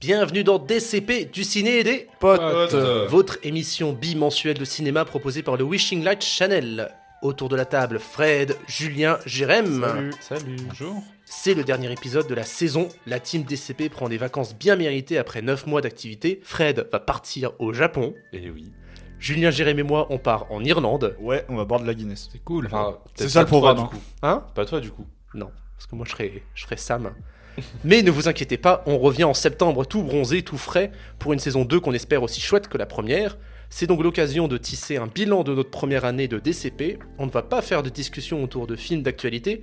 Bienvenue dans DCP, du ciné et des Potes. votre émission bimensuelle de cinéma proposée par le Wishing Light Channel. Autour de la table, Fred, Julien, Jérém. Salut. Bonjour. C'est le dernier épisode de la saison. La team DCP prend des vacances bien méritées après 9 mois d'activité. Fred va partir au Japon. Et oui. Julien, Jérém et moi, on part en Irlande. Ouais, on va boire de la Guinness. C'est cool. Enfin, c'est peut-être ça pas le programme, toi, hein. du coup. Hein ? Pas toi du coup. Non, parce que moi je ferai Sam. Mais ne vous inquiétez pas, on revient en septembre tout bronzé, tout frais, pour une saison 2 qu'on espère aussi chouette que la première. C'est donc l'occasion de tisser un bilan de notre première année de DCP. On ne va pas faire de discussion autour de films d'actualité,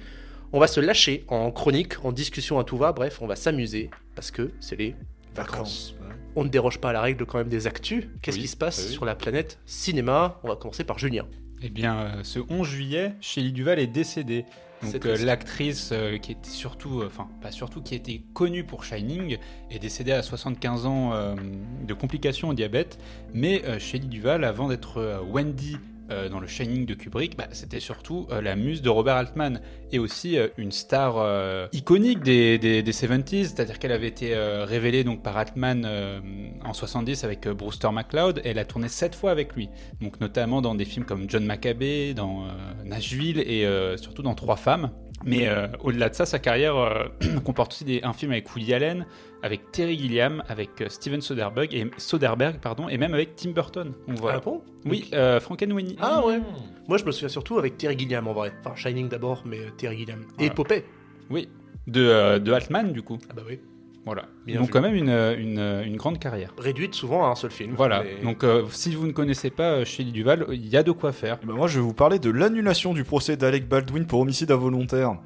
on va se lâcher en chronique, en discussion à tout va, bref, on va s'amuser, parce que c'est les vacances. Ouais. On ne déroge pas à la règle quand même des actus. Qu'est-ce Oui, qui se passe oui. sur la planète cinéma ? On va commencer par Julien. Eh bien, ce 11 juillet, Shelley Duvall est décédée. C'est Donc, triste. l'actrice qui était surtout, pas surtout, qui était connue pour Shining, est décédée à 75 ans de complications au diabète. Mais Shelley Duvall, avant d'être Wendy dans le Shining de Kubrick, c'était surtout la muse de Robert Altman et aussi une star iconique des 70s, c'est-à-dire qu'elle avait été révélée donc par Altman en 70 avec Brewster McCloud, et elle a tourné 7 fois avec lui, donc notamment dans des films comme John Maccabée, dans Nashville et surtout dans Trois femmes. Mais au-delà de ça, sa carrière comporte aussi un film avec Woody Allen, avec Terry Gilliam, avec Steven Soderbergh et même avec Tim Burton. Donc voilà. Ah bon ? Oui, Frankenweenie. Ah ouais. Moi je me souviens surtout avec Terry Gilliam en vrai. Enfin Shining d'abord, mais Terry Gilliam. Et Voilà. Popeye. Oui, de Altman du coup. Ah bah oui. Voilà. Bien Donc vu. quand même une grande carrière. Réduite souvent à un seul film. Voilà. Mais- Donc si vous ne connaissez pas Shelley Duvall, il y a de quoi faire. Et ben moi, je vais vous parler de l'annulation du procès d'Alec Baldwin pour homicide involontaire.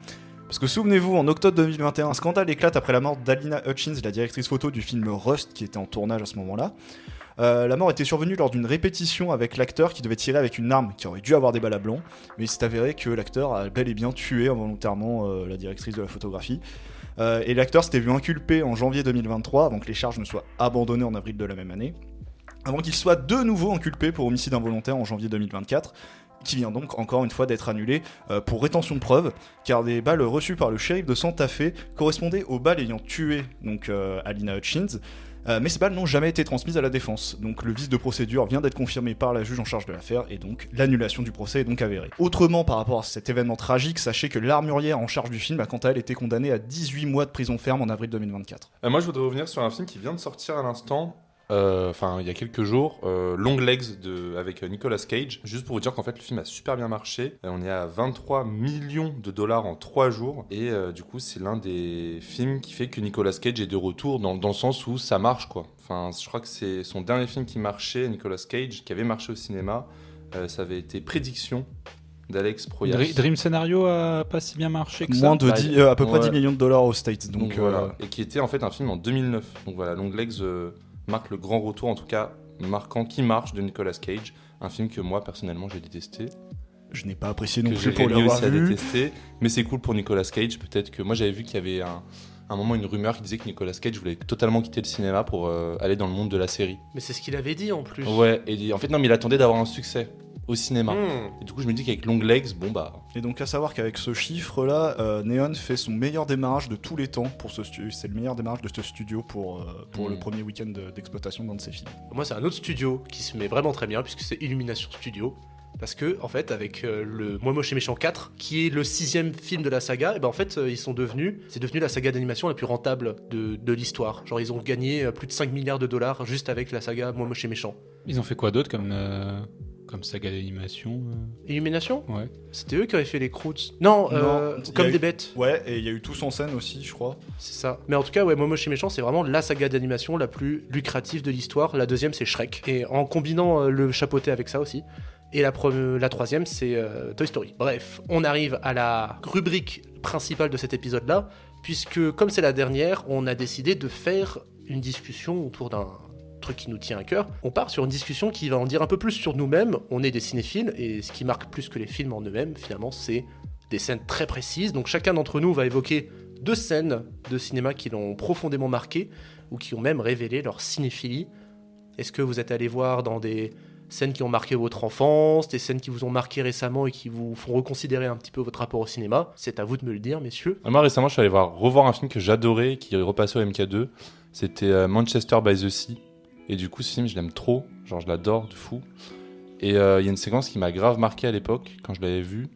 Parce que souvenez-vous, en octobre 2021, un scandale éclate après la mort d'Alina Hutchins, la directrice photo du film Rust, qui était en tournage à ce moment-là. La mort était survenue lors d'une répétition avec l'acteur qui devait tirer avec une arme qui aurait dû avoir des balles à blanc, mais il s'est avéré que l'acteur a bel et bien tué involontairement la directrice de la photographie. Et l'acteur s'était vu inculpé en janvier 2023, avant que les charges ne soient abandonnées en avril de la même année, avant qu'il soit de nouveau inculpé pour homicide involontaire en janvier 2024, qui vient donc encore une fois d'être annulé pour rétention de preuves, car des balles reçues par le shérif de Santa Fe correspondaient aux balles ayant tué donc, Alina Hutchins, mais ces balles n'ont jamais été transmises à la défense. Donc le vice de procédure vient d'être confirmé par la juge en charge de l'affaire, et donc l'annulation du procès est donc avérée. Autrement, par rapport à cet événement tragique, sachez que l'armurière en charge du film a quant à elle été condamnée à 18 mois de prison ferme en avril 2024. Moi je voudrais revenir sur un film qui vient de sortir à l'instant. Il y a quelques jours, Long Legs avec Nicolas Cage. Juste pour vous dire qu'en fait le film a super bien marché. On est à 23 millions de dollars en 3 jours. Et du coup c'est l'un des films qui fait que Nicolas Cage est de retour dans le sens où ça marche quoi. Enfin je crois que c'est son dernier film qui marchait, Nicolas Cage, qui avait marché au cinéma. Ça avait été Prédiction d'Alex Proyas. Dream Scenario a pas si bien marché que ça. Moins de Bah, 10, à peu près ouais. 10 millions de dollars aux States. Donc voilà. Et qui était en fait un film en 2009. Donc voilà, Long Legs marque le grand retour, en tout cas marquant qui marche de Nicolas Cage. Un film que moi personnellement j'ai détesté. Je n'ai pas apprécié non Que plus pour Jérémy l'avoir aussi a vu. détesté. Mais c'est cool pour Nicolas Cage. Peut-être que moi j'avais vu qu'il y avait un moment une rumeur qui disait que Nicolas Cage voulait totalement quitter le cinéma pour aller dans le monde de la série. Mais c'est ce qu'il avait dit en plus. Ouais, et en fait non mais il attendait d'avoir un succès au cinéma. Hmm. Et du coup je me dis qu'avec Long Legs, bon bah... Et donc à savoir qu'avec ce chiffre-là, Neon fait son meilleur démarrage de tous les temps pour ce studio. C'est le meilleur démarrage de ce studio pour le premier week-end d'exploitation d'un de ses films. Moi c'est un autre studio qui se met vraiment très bien puisque c'est Illumination Studio. Parce que, en fait, avec le Moi Moche et Méchant 4, qui est le 6e film de la saga, et ben en fait, c'est devenu la saga d'animation la plus rentable de l'histoire. Genre, ils ont gagné plus de 5 milliards de dollars juste avec la saga Moi Moche et Méchant. Ils ont fait quoi d'autre comme saga d'animation Illumination ? Ouais. C'était eux qui avaient fait les Croods. Non, Non, il y comme a des eu- bêtes. Ouais, et il y a eu Tous en scène aussi, je crois. C'est ça. Mais en tout cas, ouais, Moi Moche et Méchant, c'est vraiment la saga d'animation la plus lucrative de l'histoire. La deuxième, c'est Shrek. Et en combinant le chapeauté avec ça aussi. Et la troisième, c'est Toy Story. Bref, on arrive à la rubrique principale de cet épisode-là, puisque comme c'est la dernière, on a décidé de faire une discussion autour d'un truc qui nous tient à cœur. On part sur une discussion qui va en dire un peu plus sur nous-mêmes. On est des cinéphiles, et ce qui marque plus que les films en eux-mêmes, finalement, c'est des scènes très précises. Donc chacun d'entre nous va évoquer 2 scènes de cinéma qui l'ont profondément marqué, ou qui ont même révélé leur cinéphilie. Est-ce que vous êtes allé voir dans des scènes qui ont marqué votre enfance, des scènes qui vous ont marqué récemment et qui vous font reconsidérer un petit peu votre rapport au cinéma? C'est à vous de me le dire, messieurs. Moi récemment je suis allé revoir un film que j'adorais, qui est repassé au MK2, C'était Manchester by the Sea. Et du coup, ce film, je l'aime trop. Genre, je l'adore de fou. Et il y a une séquence qui m'a grave marqué à l'époque, quand je l'avais vue.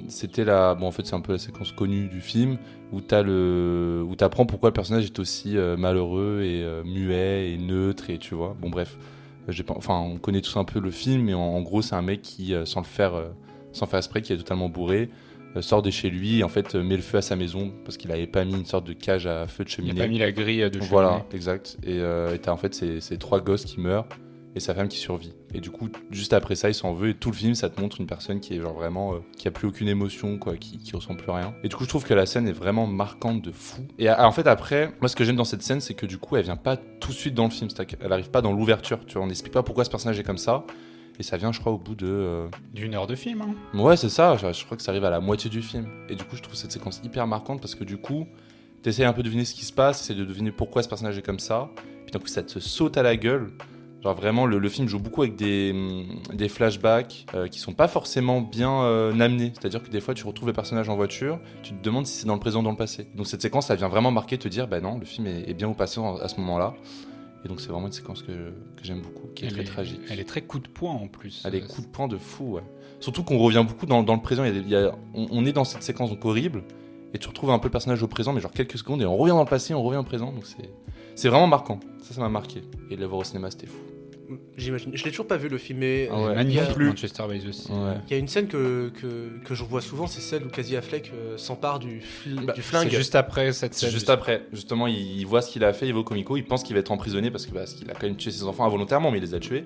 C'était bon, en fait, c'est un peu la séquence connue du film, où t'apprends pourquoi le personnage est aussi malheureux et muet et neutre, et tu vois. Bon, bref. On connaît tous un peu le film, mais en gros, c'est un mec qui, sans faire exprès, qui est totalement bourré, sort de chez lui et en fait met le feu à sa maison parce qu'il avait pas mis une sorte de cage à feu de cheminée. Il a pas mis la grille de cheminée. Voilà, exact. Et t'as en fait ces 3 gosses qui meurent et sa femme qui survit. Et du coup, juste après ça, il s'en veut et tout le film, ça te montre une personne qui est genre vraiment qui a plus aucune émotion, quoi, qui ressent plus rien. Et du coup, je trouve que la scène est vraiment marquante de fou. Et en fait, après, moi, ce que j'aime dans cette scène, c'est que du coup, elle vient pas tout de suite dans le film. Elle arrive pas dans l'ouverture. Tu vois, on n'explique pas pourquoi ce personnage est comme ça. Et ça vient, je crois, au bout d'une heure de film. Hein. Ouais, c'est ça. Je crois que ça arrive à la moitié du film. Et du coup, je trouve cette séquence hyper marquante parce que du coup, t'essayes un peu de deviner ce qui se passe, t'essayes de deviner pourquoi ce personnage est comme ça. Puis d'un coup, ça te saute à la gueule. Genre vraiment, le film joue beaucoup avec des flashbacks qui sont pas forcément bien amenés. C'est-à-dire que des fois, tu retrouves le personnage en voiture, tu te demandes si c'est dans le présent ou dans le passé. Donc cette séquence, elle vient vraiment marquer, te dire, bah non, le film est bien au passé à ce moment-là. Et donc c'est vraiment une séquence que j'aime beaucoup, qui est très tragique. Elle est très coup de poing en plus. Elle est coup de poing de fou, ouais. Surtout qu'on revient beaucoup dans le présent. On est dans cette séquence donc horrible, et tu retrouves un peu le personnage au présent, mais genre quelques secondes, et on revient dans le passé, on revient au présent. Donc c'est vraiment marquant. Ça m'a marqué. Et de le voir au cinéma, c'était fou. J'imagine. Je l'ai toujours pas vu le film, mais magnifique Manchester by the Sea. Ouais. Il y a une scène que je vois souvent, c'est celle où Casey Affleck s'empare du flingue. C'est juste après cette scène. C'est juste après. Justement, il voit ce qu'il a fait, il va au comico, il pense qu'il va être emprisonné parce qu'il a quand même tué ses enfants involontairement, mais il les a tués.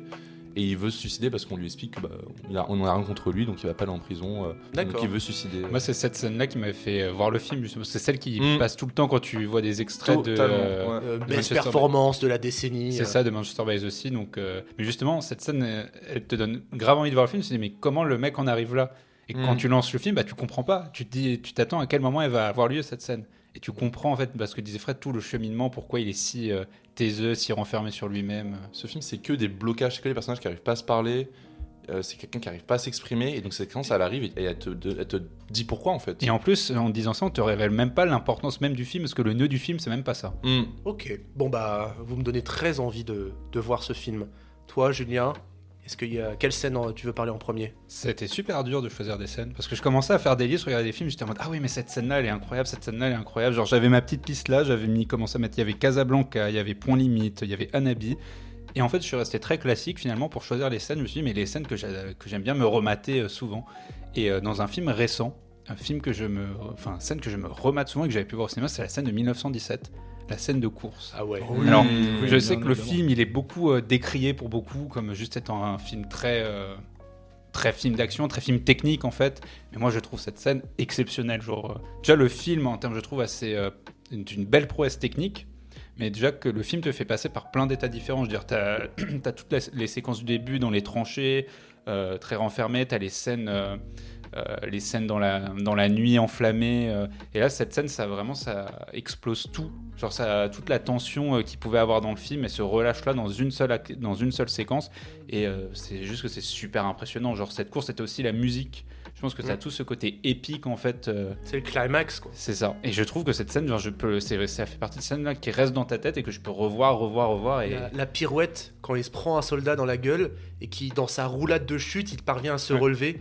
Et il veut se suicider parce qu'on lui explique qu'on n'a rien contre lui, donc il va pas aller en prison. Donc il veut se suicider. Moi, c'est cette scène-là qui m'avait fait voir le film, justement. C'est celle qui passe tout le temps quand tu vois des extraits de best performance de la décennie. C'est ça, de Manchester by the Sea. Donc, mais justement, cette scène, elle te donne grave envie de voir le film. Tu te dis, mais comment le mec en arrive là? Et quand tu lances le film, bah, tu comprends pas. Tu te dis, tu t'attends à quel moment elle va avoir lieu, cette scène. Et tu comprends, en fait, parce que disait Fred, tout le cheminement, pourquoi il est si taiseux, si renfermé sur lui-même. Ce film, c'est que des blocages, c'est que des personnages qui n'arrivent pas à se parler. C'est quelqu'un qui n'arrive pas à s'exprimer. Et donc, c'est quand ça arrive et elle te dit pourquoi, en fait. Et en plus, en disant ça, on te révèle même pas l'importance même du film, parce que le nœud du film, c'est même pas ça. Ok. Bon, bah, vous me donnez très envie de voir ce film. Toi, Julien, quelle scène tu veux parler en premier? C'était super dur de choisir des scènes parce que je commençais à faire des listes, regarder des films, j'étais en mode ah oui mais cette scène-là elle est incroyable, cette scène-là elle est incroyable. Genre j'avais ma petite liste là, commencé à mettre, il y avait Casablanca, il y avait Point Limite, il y avait Anabi. Et en fait je suis resté très classique finalement pour choisir les scènes. Je me suis dit mais les scènes que j'aime bien me remater souvent. Et dans un film récent, scène que je me remate souvent et que j'avais pu voir au cinéma, c'est la scène de 1917. La scène de course. Ah ouais. Oui, alors, je sais que le film, il est beaucoup décrié pour beaucoup comme juste étant un film très film d'action, très film technique en fait. Mais moi, je trouve cette scène exceptionnelle. Genre, déjà le film, en termes, je trouve assez une belle prouesse technique. Mais déjà que le film te fait passer par plein d'états différents. Je veux dire, t'as toutes les séquences du début dans les tranchées, très renfermées. T'as les scènes dans la nuit enflammée. Et là, cette scène, ça explose tout. Genre, toute la tension qu'il pouvait avoir dans le film, elle se relâche là dans une seule séquence. Et c'est juste que c'est super impressionnant. Genre, cette course, c'était aussi la musique. Je pense que ça a tout ce côté épique, en fait. C'est le climax, quoi. C'est ça. Et je trouve que cette scène, genre, ça fait partie de cette scène-là qui reste dans ta tête et que je peux revoir. Et... La pirouette, quand il se prend un soldat dans la gueule et qui, dans sa roulade de chute, il parvient à se relever.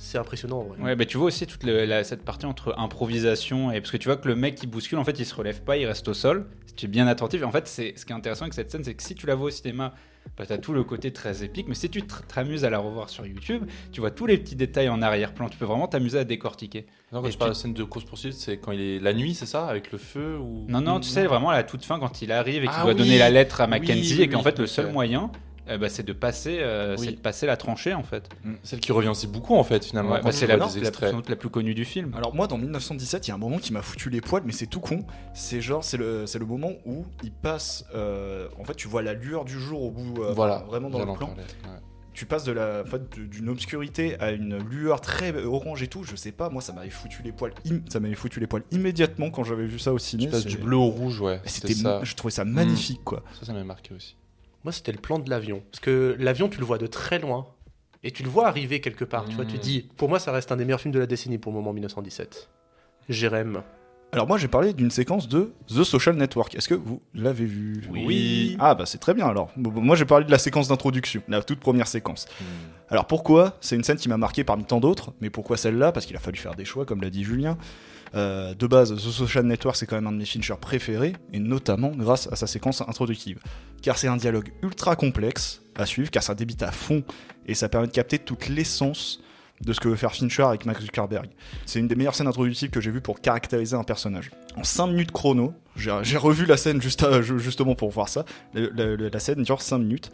C'est impressionnant. Ouais, bah tu vois aussi toute cette partie entre improvisation et parce que tu vois que le mec qui bouscule, en fait, il se relève pas, il reste au sol. Si tu es bien attentif, et en fait, ce qui est intéressant avec cette scène, c'est que si tu la vois au cinéma, bah, t'as tout le côté très épique. Mais si tu t'amuses à la revoir sur YouTube, tu vois tous les petits détails en arrière-plan. Tu peux vraiment t'amuser à décortiquer. Non, quand je parle de la scène de course-poursuite, c'est quand il est la nuit, c'est ça, avec le feu ou... Non, tu sais, vraiment à la toute fin, quand il arrive et qu'il doit donner la lettre à Mackenzie, et qu'en fait, le seul moyen. C'est de passer la tranchée en fait. Celle qui revient aussi beaucoup en fait finalement. C'est la plus connue du film. Alors moi dans 1917 il y a un moment qui m'a foutu les poils mais c'est tout con. C'est le moment où il passe en fait tu vois la lueur du jour au bout vraiment dans le plan. Tu passes d'une obscurité à une lueur très orange et tout, je sais pas, moi ça m'avait foutu les poils immédiatement quand j'avais vu ça au ciné. Tu passes du bleu au rouge, ouais. Je trouvais ça magnifique quoi. Ça m'a marqué aussi. Moi, c'était le plan de l'avion. Parce que l'avion, tu le vois de très loin. Et tu le vois arriver quelque part. Tu vois, tu dis, pour moi, ça reste un des meilleurs films de la décennie pour le moment, 1917. Jérém, Alors moi j'ai parlé d'une séquence de The Social Network. Est-ce que vous l'avez vu ? Oui. Ah bah c'est très bien alors. Moi j'ai parlé de la séquence d'introduction, la toute première séquence. Alors pourquoi ? C'est une scène qui m'a marqué parmi tant d'autres, mais pourquoi celle-là ? Parce qu'il a fallu faire des choix, comme l'a dit Julien. De base, The Social Network c'est quand même un de mes Fincher préférés, et notamment grâce à sa séquence introductive. Car c'est un dialogue ultra complexe à suivre, car ça débite à fond, et ça permet de capter toute l'essence de ce que veut faire Fincher avec Mark Zuckerberg. C'est une des meilleures scènes introductives que j'ai vues pour caractériser un personnage. En 5 minutes chrono, j'ai revu la scène justement pour voir ça, la scène dure 5 minutes,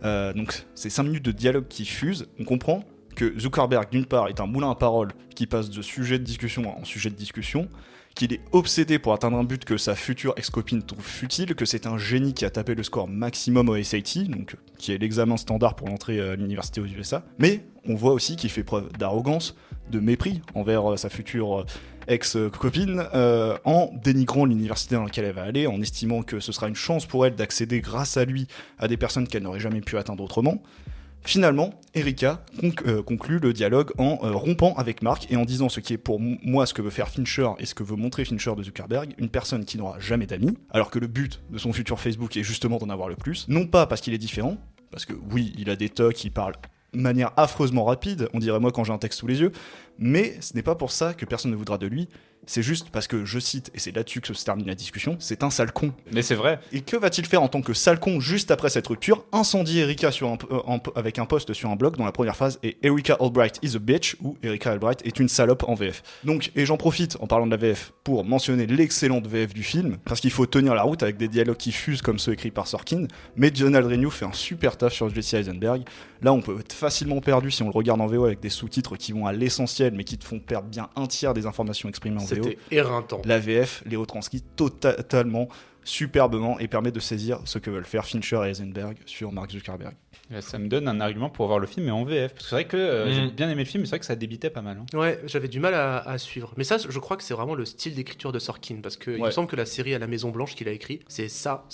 donc c'est 5 minutes de dialogue qui fusent, on comprend que Zuckerberg d'une part est un moulin à paroles qui passe de sujet de discussion en sujet de discussion, qu'il est obsédé pour atteindre un but que sa future ex-copine trouve futile, que c'est un génie qui a tapé le score maximum au SAT, donc qui est l'examen standard pour l'entrée à l'université aux USA, mais on voit aussi qu'il fait preuve d'arrogance, de mépris envers sa future ex-copine, en dénigrant l'université dans laquelle elle va aller, en estimant que ce sera une chance pour elle d'accéder grâce à lui à des personnes qu'elle n'aurait jamais pu atteindre autrement. Finalement, Erika conclut le dialogue en rompant avec Mark et en disant ce qui est pour moi ce que veut faire Fincher et ce que veut montrer Fincher de Zuckerberg, une personne qui n'aura jamais d'amis, alors que le but de son futur Facebook est justement d'en avoir le plus, non pas parce qu'il est différent, parce que oui, il a des tocs, il parle de manière affreusement rapide, on dirait moi quand j'ai un texte sous les yeux, mais ce n'est pas pour ça que personne ne voudra de lui, c'est juste parce que, je cite, et c'est là-dessus que se termine la discussion, c'est un sale con. Mais c'est vrai. Et que va-t-il faire en tant que sale con juste après cette rupture ? Incendier Erika avec un post sur un blog dont la première phrase est Erika Albright is a bitch ou Erika Albright est une salope en VF. Donc, et j'en profite en parlant de la VF pour mentionner l'excellente VF du film, parce qu'il faut tenir la route avec des dialogues qui fusent comme ceux écrits par Sorkin, mais Donald Renew fait un super taf sur Jesse Eisenberg. Là, on peut être facilement perdu si on le regarde en VO avec des sous-titres qui vont à l'essentiel, mais qui te font perdre bien un tiers des informations exprimées en VO. C'était éreintant. La VF les retranscrit totalement, superbement, et permet de saisir ce que veulent faire Fincher et Eisenberg sur Mark Zuckerberg. Là, ça me donne un argument pour voir le film, mais en VF. Parce que c'est vrai que j'ai bien aimé le film, mais c'est vrai que ça débitait pas mal. Hein. Ouais, j'avais du mal à suivre. Mais ça, je crois que c'est vraiment le style d'écriture de Sorkin, parce qu'il me semble que la série à la Maison Blanche qu'il a écrit, c'est ça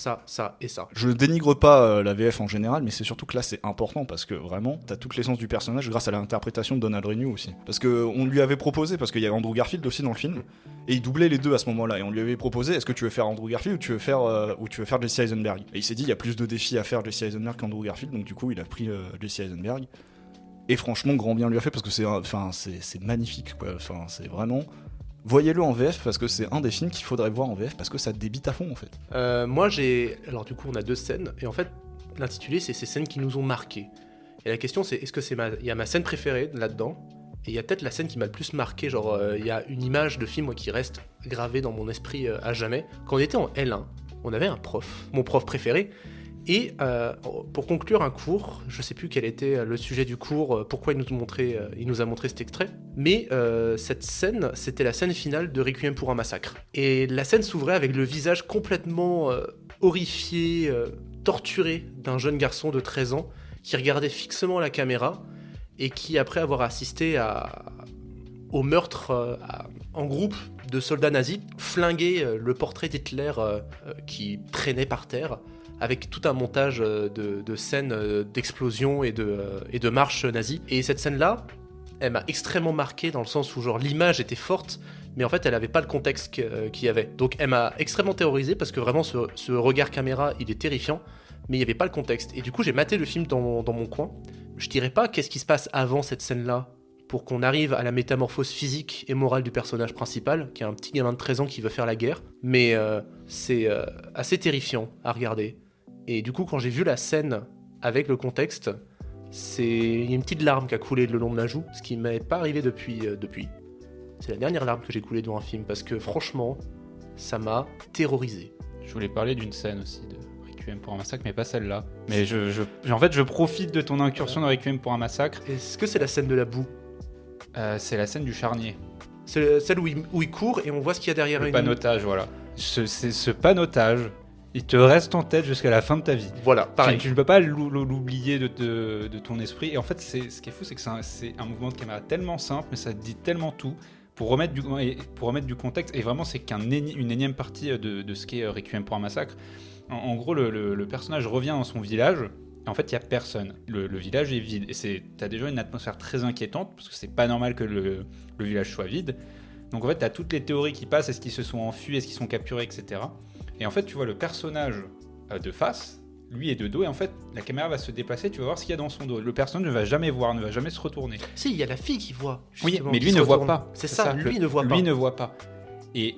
et ça. Je ne dénigre pas la VF en général, mais c'est surtout que là c'est important, parce que vraiment, t'as toute l'essence du personnage grâce à l'interprétation de Donald Renew aussi. Parce qu'on lui avait proposé, parce qu'il y avait Andrew Garfield aussi dans le film, et il doublait les deux à ce moment-là, et on lui avait proposé, est-ce que tu veux faire Andrew Garfield ou tu veux faire Jesse Eisenberg ? Et il s'est dit, il y a plus de défis à faire Jesse Eisenberg qu'Andrew Garfield, donc du coup il a pris Jesse Eisenberg. Et franchement, grand bien lui a fait parce que c'est magnifique, quoi. Enfin, c'est vraiment. Voyez-le en VF parce que c'est un des films qu'il faudrait voir en VF parce que ça débite à fond en fait. Moi alors du coup on a 2 scènes et en fait l'intitulé c'est ces scènes qui nous ont marqués. Et la question c'est est-ce que il y a ma scène préférée là-dedans et il y a peut-être la scène qui m'a le plus marqué, genre il y a une image de film moi, qui reste gravée dans mon esprit à jamais. Quand on était en L1, on avait un prof, mon prof préféré. Et pour conclure un cours, je sais plus quel était le sujet du cours, pourquoi il nous a montré cet extrait, mais cette scène, c'était la scène finale de Requiem pour un massacre. Et la scène s'ouvrait avec le visage complètement horrifié, torturé d'un jeune garçon de 13 ans qui regardait fixement la caméra et qui, après avoir assisté au meurtre en groupe de soldats nazis, flinguait le portrait d'Hitler qui traînait par terre, avec tout un montage de scènes d'explosion et de marches nazies. Et cette scène-là, elle m'a extrêmement marqué dans le sens où genre l'image était forte, mais en fait elle avait pas le contexte qu'il y avait. Donc elle m'a extrêmement terrorisé parce que vraiment ce regard caméra, il est terrifiant, mais il y avait pas le contexte. Et du coup j'ai maté le film dans mon coin. Je dirais pas qu'est-ce qui se passe avant cette scène-là, pour qu'on arrive à la métamorphose physique et morale du personnage principal, qui est un petit gamin de 13 ans qui veut faire la guerre, mais c'est assez terrifiant à regarder. Et du coup, quand j'ai vu la scène avec le contexte, il y a une petite larme qui a coulé le long de ma joue, ce qui m'est pas arrivé depuis. C'est la dernière larme que j'ai coulée devant un film, parce que franchement, ça m'a terrorisé. Je voulais parler d'une scène aussi de Requiem pour un massacre, mais pas celle-là. Mais en fait, je profite de ton incursion dans Requiem pour un massacre. Est-ce que c'est la scène de la boue ? C'est la scène du charnier. C'est celle où il court et on voit ce qu'il y a derrière le panotage, voilà. Ce panotage, il te reste en tête jusqu'à la fin de ta vie. Voilà, pareil. Tu ne peux pas l'oublier de ton esprit. Et en fait, ce qui est fou, c'est que c'est un mouvement de caméra tellement simple, mais ça dit tellement tout. Pour remettre du contexte, et vraiment, c'est une énième partie de ce qu'est Requiem pour un massacre. En gros, le personnage revient dans son village. Et en fait, il n'y a personne. Le village est vide. Et t'as déjà une atmosphère très inquiétante, parce que c'est pas normal que le village soit vide. Donc en fait, tu as toutes les théories qui passent, est-ce qu'ils se sont enfuis, est-ce qu'ils sont capturés, etc. Et en fait, tu vois le personnage de face, lui est de dos, et en fait, la caméra va se déplacer, tu vas voir ce qu'il y a dans son dos. Le personnage ne va jamais voir, ne va jamais se retourner. Si, il y a la fille qui voit. Oui, justement, mais qui lui se ne voit retourne. pas. C'est ça, lui ne voit pas. Lui ne voit pas. Et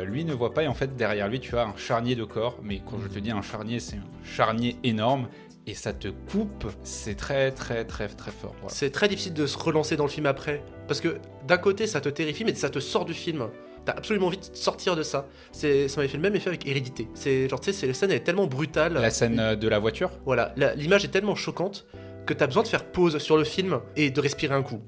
lui ne voit pas, et en fait, derrière lui, tu as un charnier de corps. Mais quand je te dis un charnier, c'est un charnier énorme. Et ça te coupe, c'est très très très très fort. Voilà. C'est très difficile de se relancer dans le film après. Parce que d'un côté, ça te terrifie, mais ça te sort du film. T'as absolument envie de sortir de ça. Ça m'avait fait le même effet avec Hérédité. C'est genre, tu sais, la scène elle est tellement brutale. La scène de la voiture. Voilà, l'image est tellement choquante que t'as besoin de faire pause sur le film et de respirer un coup.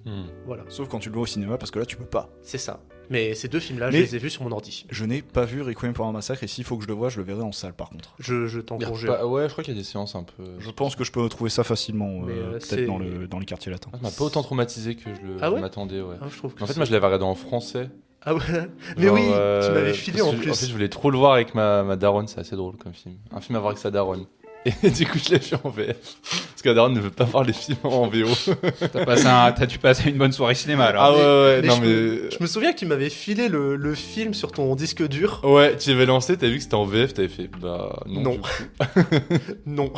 Voilà, Sauf quand tu le vois au cinéma, parce que là, tu peux pas. c'est ça. Mais ces deux films-là, Mais- je les ai vus sur mon ordi. Je n'ai pas vu Requiem pour un massacre, et s'il faut que je le voie, je le verrai en salle par contre. Je t'en Il y a conjure. pas- Ouais, je crois qu'il y a des séances un peu. Je pense que je peux trouver ça facilement, Mais, c'est- peut-être dans les quartiers latins. Ça m'a pas autant traumatisé que Ah ouais m'attendais, ouais. Ah, je trouve que En fait, c'est- moi, je l'avais regardé en français. Ah ouais. Mais Genre, oui, tu m'avais filé parce en que, plus. En fait, je voulais trop le voir avec ma daronne, c'est assez drôle comme film. Un film à voir avec sa daronne. Et du coup, je l'ai fait en VF. Parce que la daronne ne veut pas voir les films en VO. T'as dû passer une bonne soirée cinéma alors. Ah ouais, Mais non je mais. Je me souviens que tu m'avais filé le film sur ton disque dur. Ouais, tu avais lancé, t'as vu que c'était en VF, t'avais fait. Bah non. Non. du coup. Non.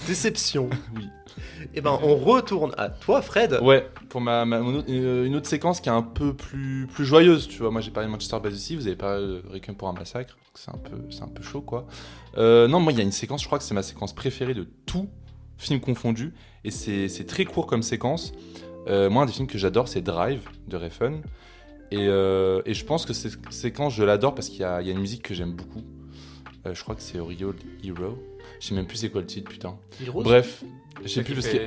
Déception. Oui. Et ben, on retourne à toi, Fred. Ouais, pour une autre séquence qui est un peu plus joyeuse, tu vois. Moi j'ai parlé de Manchester by the Sea, vous avez parlé de Requiem pour un massacre, c'est un peu chaud quoi. Non, moi il y a une séquence, je crois que c'est ma séquence préférée de tout film confondu, et c'est très court comme séquence. Moi un des films que j'adore c'est Drive de Refn, et je pense que cette séquence je l'adore parce qu'il y a une musique que j'aime beaucoup. Je crois que c'est Real Hero. Je sais même plus c'est quoi le titre, putain. Il rose. Bref, je sais plus parce que.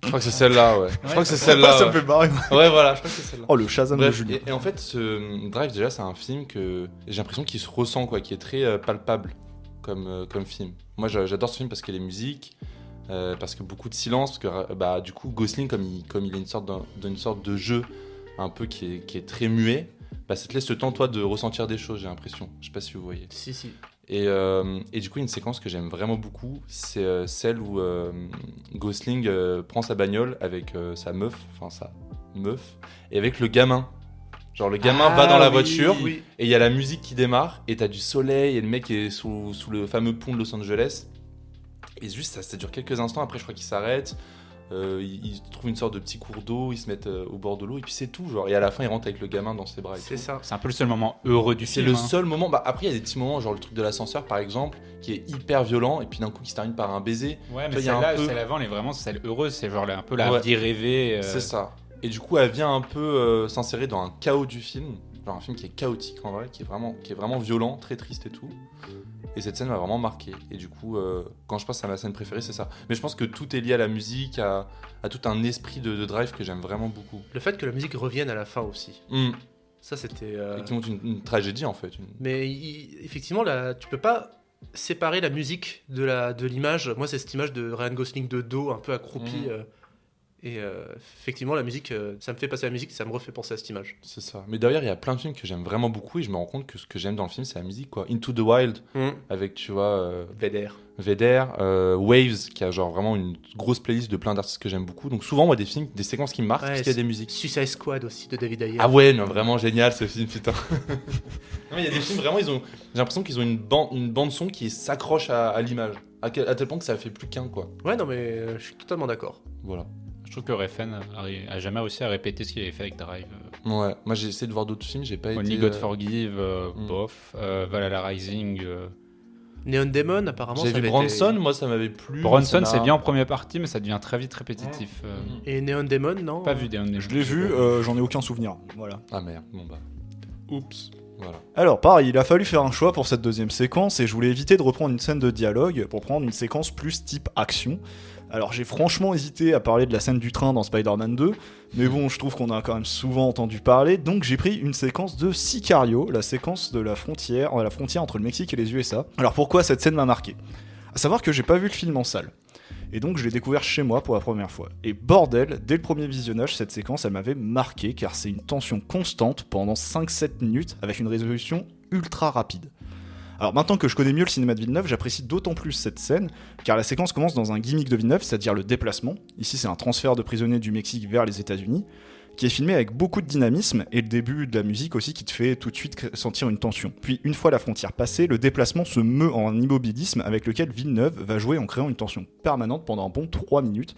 Je crois que c'est celle-là, ouais. Je crois que c'est celle-là. ça ouais. me fait marrer. Ouais, voilà, je crois que c'est celle-là. Oh, le Shazam de Bref, Julien. et en fait, ce Drive, déjà, c'est un film que j'ai l'impression qu'il se ressent, quoi, qui est très palpable comme film. Moi, j'adore ce film parce que les musiques, parce que beaucoup de silence, parce que bah, du coup, Gosling, comme il a une sorte de jeu un peu qui est très muet, bah, ça te laisse le temps, toi, de ressentir des choses, j'ai l'impression. Je sais pas si vous voyez. Si, si. Et du coup, une séquence que j'aime vraiment beaucoup, c'est celle où Gosling prend sa bagnole avec sa meuf, et avec le gamin. Genre, le gamin va dans la voiture, Oui. et il y a la musique qui démarre, et t'as du soleil, et le mec est sous le fameux pont de Los Angeles. Et juste, ça dure quelques instants, après je crois qu'il s'arrête, ils trouvent une sorte de petit cours d'eau, ils se mettent au bord de l'eau, et puis c'est tout, genre. Et à la fin, il rentre avec le gamin dans ses bras et C'est tout. ça. C'est un peu le seul moment heureux du C'est film. le seul moment. Bah, après, il y a des petits moments, genre le truc de l'ascenseur par exemple, qui est hyper violent, et puis d'un coup qui se termine par un baiser. Ouais, mais il y a un celle-là, peu- celle avant, elle est vraiment celle heureuse. C'est genre un peu la Ouais. vie rêvée. C'est ça. Et du coup, elle vient un peu s'insérer dans un chaos du film. Genre un film qui est chaotique en vrai, qui est vraiment violent, très triste et tout. Et cette scène m'a vraiment marqué. Et du coup, quand je pense à ma scène préférée, c'est ça. Mais je pense que tout est lié à la musique, à tout un esprit de Drive que j'aime vraiment beaucoup. Le fait que la musique revienne à la fin aussi. Ça, c'était. Et qui montre une tragédie en fait. Mais effectivement, là, tu peux pas séparer la musique de l'image. Moi, c'est cette image de Ryan Gosling de dos, un peu accroupi. Et effectivement, la musique, ça me fait passer à la musique, ça me refait penser à cette image. C'est ça. Mais derrière, il y a plein de films que j'aime vraiment beaucoup et je me rends compte que ce que j'aime dans le film, c'est la musique, quoi. Into the Wild, avec, tu vois, Vedder. Waves, qui a genre vraiment une grosse playlist de plein d'artistes que j'aime beaucoup. Donc souvent, moi, des séquences qui me marquent Ouais, parce qu'il y a des musiques. Suicide Squad aussi, de David Ayer. Ah ouais, non, vraiment génial ce film, putain. Non, mais il y a des films, vraiment, j'ai l'impression qu'ils ont une bande son qui s'accroche à l'image. À tel point que ça fait plus qu'un, quoi. Ouais, non, mais je suis totalement d'accord. Voilà. Je trouve que Refn a jamais réussi à répéter ce qu'il avait fait avec Drive. Ouais, moi j'ai essayé de voir d'autres films, j'ai pas Only été. God Forgive, bof. Valhalla Rising. Neon Demon, apparemment, J'ai ça vu avait Bronson, moi ça m'avait plu. Bronson, ça c'est m'a- bien en première partie, mais ça devient très vite répétitif. été... Et Neon Demon, non Pas vu des Je l'ai vu, j'en ai aucun souvenir. Voilà. Ah merde, bon bah. Oups. Voilà. Alors, pareil, il a fallu faire un choix pour cette deuxième séquence et je voulais éviter de reprendre une scène de dialogue pour prendre une séquence plus type action. Alors, j'ai franchement hésité à parler de la scène du train dans Spider-Man 2, mais bon, je trouve qu'on a quand même souvent entendu parler, donc j'ai pris une séquence de Sicario, la séquence de la frontière entre le Mexique et les USA. Alors, pourquoi cette scène m'a marqué ? À savoir que j'ai pas vu le film en salle. Et donc je l'ai découvert chez moi pour la première fois. Et bordel, dès le premier visionnage, cette séquence elle m'avait marqué car c'est une tension constante pendant 5-7 minutes avec une résolution ultra rapide. Alors maintenant que je connais mieux le cinéma de Villeneuve, j'apprécie d'autant plus cette scène car la séquence commence dans un gimmick de Villeneuve, c'est-à-dire le déplacement. Ici c'est un transfert de prisonniers du Mexique vers les États-Unis. qui est filmé avec beaucoup de dynamisme et le début de la musique aussi qui te fait tout de suite sentir une tension. Puis une fois la frontière passée, le déplacement se meut en immobilisme avec lequel Villeneuve va jouer en créant une tension permanente pendant un bon 3 minutes.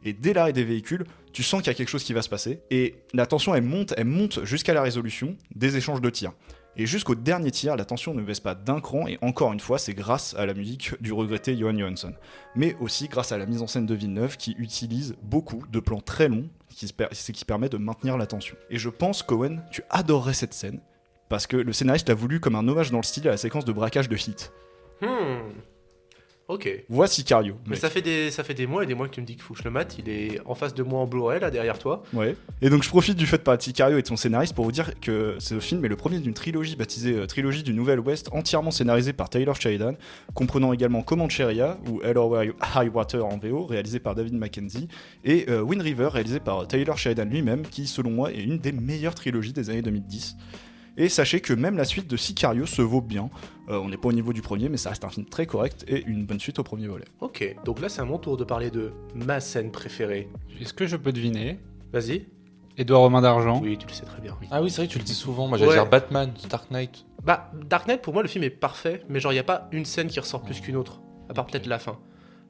Et dès l'arrêt des véhicules, tu sens qu'il y a quelque chose qui va se passer. Et la tension, elle monte jusqu'à la résolution des échanges de tirs. Et jusqu'au dernier tir, la tension ne baisse pas d'un cran, et encore une fois, c'est grâce à la musique du regretté Johan Johansson. Mais aussi grâce à la mise en scène de Villeneuve, qui utilise beaucoup de plans très longs, qui permet de maintenir la tension. Et je pense, Cohen, tu adorerais cette scène, parce que le scénariste l'a voulu comme un hommage dans le style à la séquence de braquage de Heat. Ok. Vois Sicario. Mais ça fait des mois et des mois que tu me dis qu'il faut que je le mate. Il est en face de moi en Blu-ray, là, derrière toi. Ouais. Et donc je profite du fait de parler de Sicario et de son scénariste pour vous dire que ce film est le premier d'une trilogie baptisée Trilogie du Nouvel Ouest, entièrement scénarisée par Taylor Sheridan, comprenant également Comancheria ou Hell or High Water en VO, réalisé par David Mackenzie, et Wind River, réalisé par Taylor Sheridan lui-même, qui selon moi est une des meilleures trilogies des années 2010. Et sachez que même la suite de Sicario se vaut bien. On n'est pas au niveau du premier, mais ça reste un film très correct et une bonne suite au premier volet. Ok, donc là c'est à mon tour de parler de ma scène préférée. Est-ce que je peux deviner? Vas-y. Édouard Romain d'Argent. Oui, tu le sais très bien. Ah oui, c'est vrai que tu le dis souvent. Moi, j'allais dire Batman, Dark Knight. Bah, Dark Knight, pour moi, le film est parfait, mais genre, il n'y a pas une scène qui ressort plus qu'une autre, à part peut-être la fin.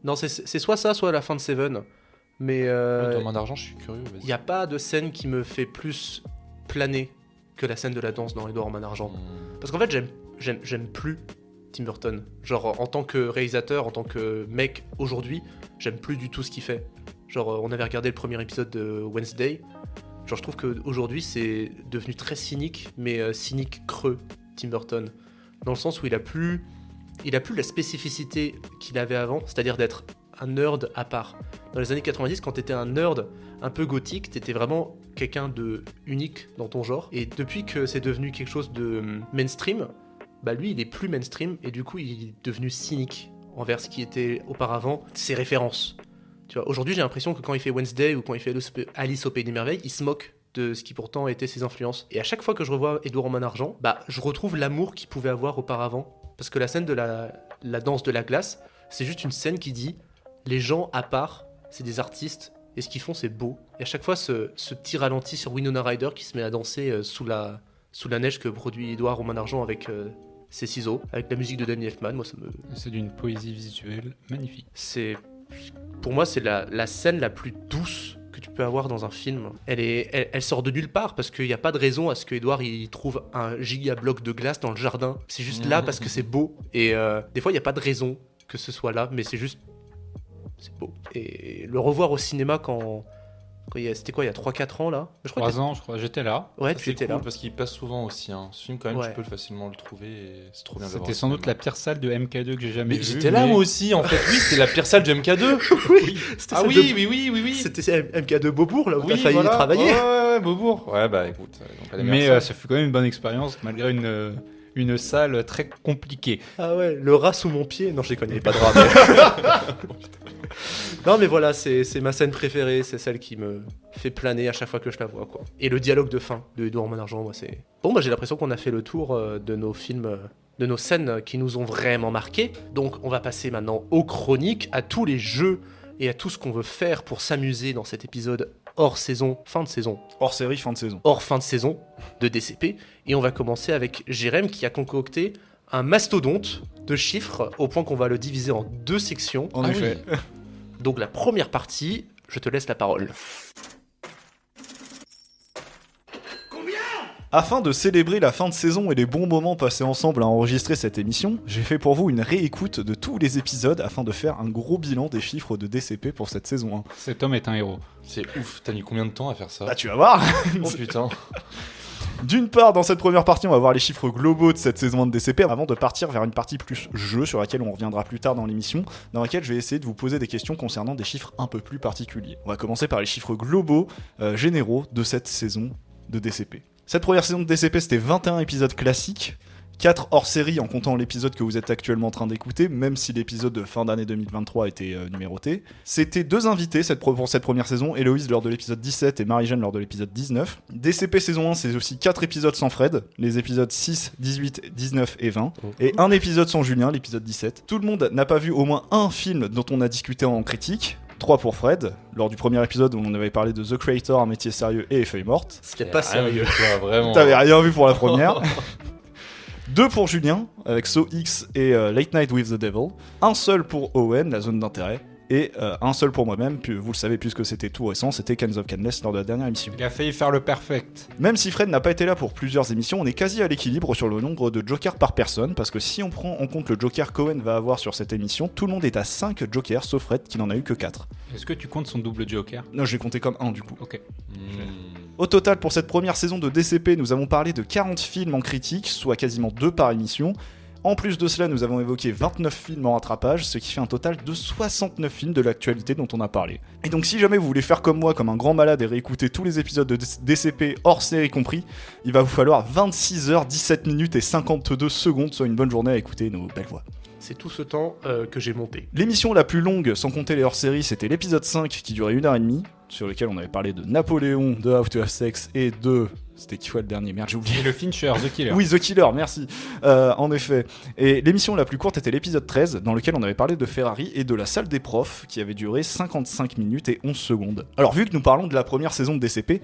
Non, c'est soit ça, soit la fin de Seven, mais Édouard Romain d'Argent, je suis curieux. il n'y a pas de scène qui me fait plus planer que la scène de la danse dans Édouard Romain d'Argent. Parce qu'en fait, j'aime plus Tim Burton. Genre, en tant que réalisateur, en tant que mec, aujourd'hui, j'aime plus du tout ce qu'il fait. Genre, on avait regardé le premier épisode de Wednesday. Genre, je trouve qu'aujourd'hui, c'est devenu très cynique, mais cynique creux, Tim Burton. Dans le sens où il a plus la spécificité qu'il avait avant, c'est-à-dire d'être un nerd à part. Dans les années 90, quand t'étais un nerd un peu gothique, t'étais vraiment quelqu'un de unique dans ton genre. Et depuis que c'est devenu quelque chose de mainstream, bah lui, il est plus mainstream, et du coup, il est devenu cynique envers ce qui était auparavant ses références. Tu vois, aujourd'hui, j'ai l'impression que quand il fait Wednesday ou quand il fait Alice au Pays des Merveilles, il se moque de ce qui pourtant était ses influences. Et à chaque fois que je revois Édouard Romain d'Argent, bah, je retrouve l'amour qu'il pouvait avoir auparavant. Parce que la scène de la danse de la glace, c'est juste une scène qui dit les gens à part, c'est des artistes, et ce qu'ils font, c'est beau. Et à chaque fois, ce petit ralenti sur Winona Ryder qui se met à danser sous la neige que produit Édouard Romain d'Argent avec ses ciseaux, avec la musique de Danny Elfman, moi ça me... C'est d'une poésie visuelle magnifique. Pour moi, c'est la scène la plus douce que tu peux avoir dans un film. Elle sort de nulle part parce qu'il n'y a pas de raison à ce que Edouard il trouve un giga bloc de glace dans le jardin. C'est juste là parce que c'est beau. Et des fois, il n'y a pas de raison que ce soit là, mais c'est juste... C'est beau. Et le revoir au cinéma quand c'était quoi, il y a 3-4 ans là? 3 ans, je crois, j'étais là. Ouais, c'est étais cool là. parce qu'il passe souvent aussi. Hein. Ce film, quand même, Ouais. tu peux facilement le trouver et c'est trop bien de le voir C'était au sans doute cinéma. la pire salle de MK2 que j'ai jamais Mais vue. j'étais là, moi aussi, en fait. Oui, c'était la pire salle du MK2. Oui, c'était Ah celle oui, de- oui. C'était MK2 Beaubourg là où Oui, t'as failli voilà. travailler. Ouais, Beaubourg. Ouais, bah écoute. Donc, allez, Mais merci. ça fut quand même une bonne expérience, malgré une salle très compliquée. Ah ouais, le rat sous mon pied. Non, je déconne, il n'y avait pas de rat. Non, mais voilà, c'est ma scène préférée. C'est celle qui me fait planer à chaque fois que je la vois, quoi. Et le dialogue de fin de Édouard Romain d'Argent, moi, c'est... Bon, bah j'ai l'impression qu'on a fait le tour de nos films, de nos scènes qui nous ont vraiment marqués. Donc, on va passer maintenant aux chroniques, à tous les jeux et à tout ce qu'on veut faire pour s'amuser dans cet épisode hors saison, fin de saison, Hors série, fin de saison. hors fin de saison de DCP. Et on va commencer avec Jérém qui a concocté un mastodonte de chiffres au point qu'on va le diviser en 2 sections. En effet. Oui. Donc la première partie, je te laisse la parole. Afin de célébrer la fin de saison et les bons moments passés ensemble à enregistrer cette émission, j'ai fait pour vous une réécoute de tous les épisodes afin de faire un gros bilan des chiffres de DCP pour cette saison 1. Cet homme est un héros. C'est ouf. T'as mis combien de temps à faire ça? Bah tu vas voir. Oh putain. D'une part, dans cette première partie, on va voir les chiffres globaux de cette saison 1 de DCP avant de partir vers une partie plus jeu sur laquelle on reviendra plus tard dans l'émission, dans laquelle je vais essayer de vous poser des questions concernant des chiffres un peu plus particuliers. On va commencer par les chiffres globaux généraux de cette saison de DCP. Cette première saison de DCP, c'était 21 épisodes classiques, 4 hors série en comptant l'épisode que vous êtes actuellement en train d'écouter, même si l'épisode de fin d'année 2023 était numéroté. C'était 2 invités pour cette première saison, Héloïse lors de l'épisode 17 et Marie-Jeanne lors de l'épisode 19. DCP saison 1, c'est aussi 4 épisodes sans Fred, les épisodes 6, 18, 19 et 20, et un épisode sans Julien, l'épisode 17. Tout le monde n'a pas vu au moins un film dont on a discuté en critique. 3 pour Fred, lors du premier épisode où on avait parlé de The Creator, un métier sérieux et les feuilles mortes. C'était pas sérieux. Vraiment. T'avais rien vu pour la première. 2 pour Julien, avec So X et Late Night with the Devil. Un seul pour Owen, la zone d'intérêt. Et un seul pour moi-même, puis vous le savez puisque c'était tout récent, c'était Cans of Canless lors de la dernière émission. Il a failli faire le perfect. Même si Fred n'a pas été là pour plusieurs émissions, on est quasi à l'équilibre sur le nombre de jokers par personne, parce que si on prend en compte le joker qu'Owen va avoir sur cette émission, tout le monde est à 5 jokers, sauf Fred qui n'en a eu que 4. Est-ce que tu comptes son double joker? Non, je l'ai compté comme 1 du coup. Ok. Au total, pour cette première saison de DCP, nous avons parlé de 40 films en critique, soit quasiment 2 par émission. En plus de cela, nous avons évoqué 29 films en rattrapage, ce qui fait un total de 69 films de l'actualité dont on a parlé. Et donc si jamais vous voulez faire comme moi, comme un grand malade et réécouter tous les épisodes de DCP hors série compris, il va vous falloir 26 h 17 minutes et 52 secondes, soit une bonne journée à écouter nos belles voix. C'est tout ce temps que j'ai monté. L'émission la plus longue, sans compter les hors-séries, c'était l'épisode 5 qui durait 1h30, sur lequel on avait parlé de Napoléon, de How to Have Sex et de... C'était qui fois le dernier? Merde, j'ai oublié. Et le Fincher, The Killer. Oui, The Killer, merci. En effet. Et l'émission la plus courte était l'épisode 13, dans lequel on avait parlé de Ferrari et de la salle des profs, qui avait duré 55 minutes et 11 secondes. Alors, vu que nous parlons de la première saison de DCP,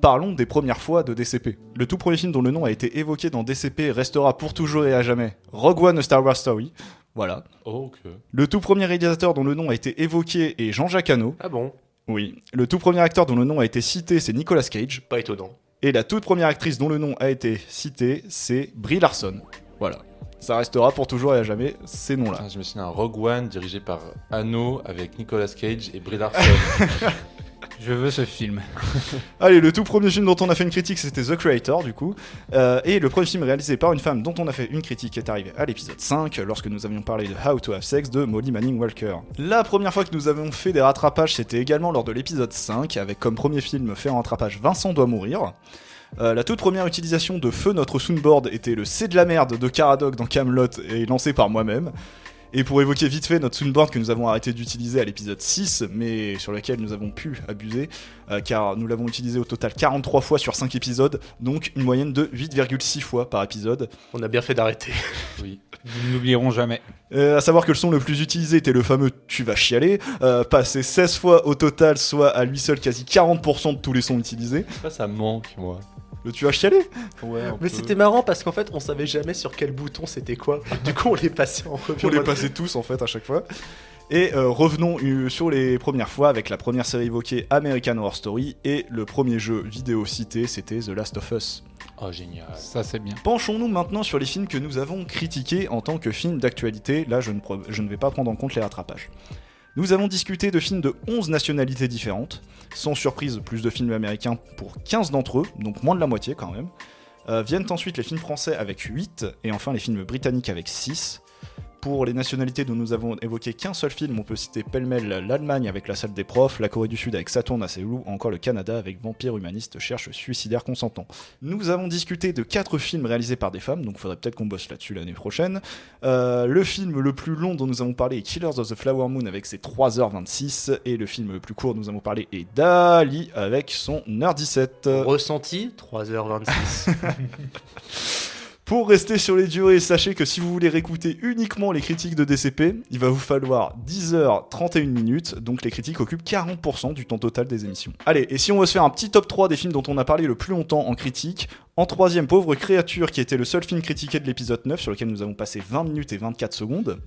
parlons des premières fois de DCP. Le tout premier film dont le nom a été évoqué dans DCP restera pour toujours et à jamais Rogue One, A Star Wars Story. Voilà. Ok. Le tout premier réalisateur dont le nom a été évoqué est Jean-Jacques Hano. Ah bon? Oui. Le tout premier acteur dont le nom a été cité, c'est Nicolas Cage. Pas étonnant. Et la toute première actrice dont le nom a été cité, c'est Brie Larson. Voilà. Ça restera pour toujours et à jamais ces noms-là. Je me suis dit un Rogue One dirigé par Hano avec Nicolas Cage et Brie Larson. Je veux ce film. Allez, le tout premier film dont on a fait une critique, c'était The Creator, du coup. Et le premier film réalisé par une femme dont on a fait une critique est arrivé à l'épisode 5, lorsque nous avions parlé de How to Have Sex de Molly Manning Walker. La première fois que nous avons fait des rattrapages, c'était également lors de l'épisode 5, avec comme premier film fait en rattrapage Vincent doit mourir. La toute première utilisation de Feu, notre soundboard, était le C'est de la merde de Caradoc dans Camelot et lancé par moi-même. Et pour évoquer vite fait notre soundboard que nous avons arrêté d'utiliser à l'épisode 6, mais sur lequel nous avons pu abuser, car nous l'avons utilisé au total 43 fois sur 5 épisodes, donc une moyenne de 8,6 fois par épisode. On a bien fait d'arrêter. Oui. Nous n'oublierons jamais. À savoir que le son le plus utilisé était le fameux Tu vas chialer, passé 16 fois au total, soit à lui seul quasi 40% de tous les sons utilisés. Ça me manque, moi. Le Tu vas chialer? Ouais, Mais c'était marrant parce qu'en fait, on savait jamais sur quel bouton c'était quoi. Du coup, on les passait en revue. On les passait tous en fait à chaque fois. Et revenons sur les premières fois avec la première série évoquée American Horror Story et le premier jeu vidéo cité, c'était The Last of Us. Oh, génial. Ça, c'est bien. Penchons-nous maintenant sur les films que nous avons critiqués en tant que films d'actualité. Là, je ne vais pas prendre en compte les rattrapages. Nous avons discuté de films de 11 nationalités différentes. Sans surprise, plus de films américains pour 15 d'entre eux, donc moins de la moitié quand même. Viennent ensuite les films français avec 8, et enfin les films britanniques avec 6. Pour les nationalités dont nous avons évoqué qu'un seul film, on peut citer pêle-mêle l'Allemagne avec La Salle des Profs, la Corée du Sud avec Saturne à Séoul, ou encore le Canada avec Vampire humaniste cherche suicidaire consentant. Nous avons discuté de 4 films réalisés par des femmes, donc il faudrait peut-être qu'on bosse là-dessus l'année prochaine. Le film le plus long dont nous avons parlé est Killers of the Flower Moon avec ses 3h26, et le film le plus court dont nous avons parlé est Dali avec son 1h17. Ressenti, 3h26. Pour rester sur les durées, sachez que si vous voulez réécouter uniquement les critiques de DCP, il va vous falloir 10h31 minutes, donc les critiques occupent 40% du temps total des émissions. Allez, et si on veut se faire un petit top 3 des films dont on a parlé le plus longtemps en critique, en troisième, Pauvre créature, qui était le seul film critiqué de l'épisode 9, sur lequel nous avons passé 20 minutes et 24 secondes.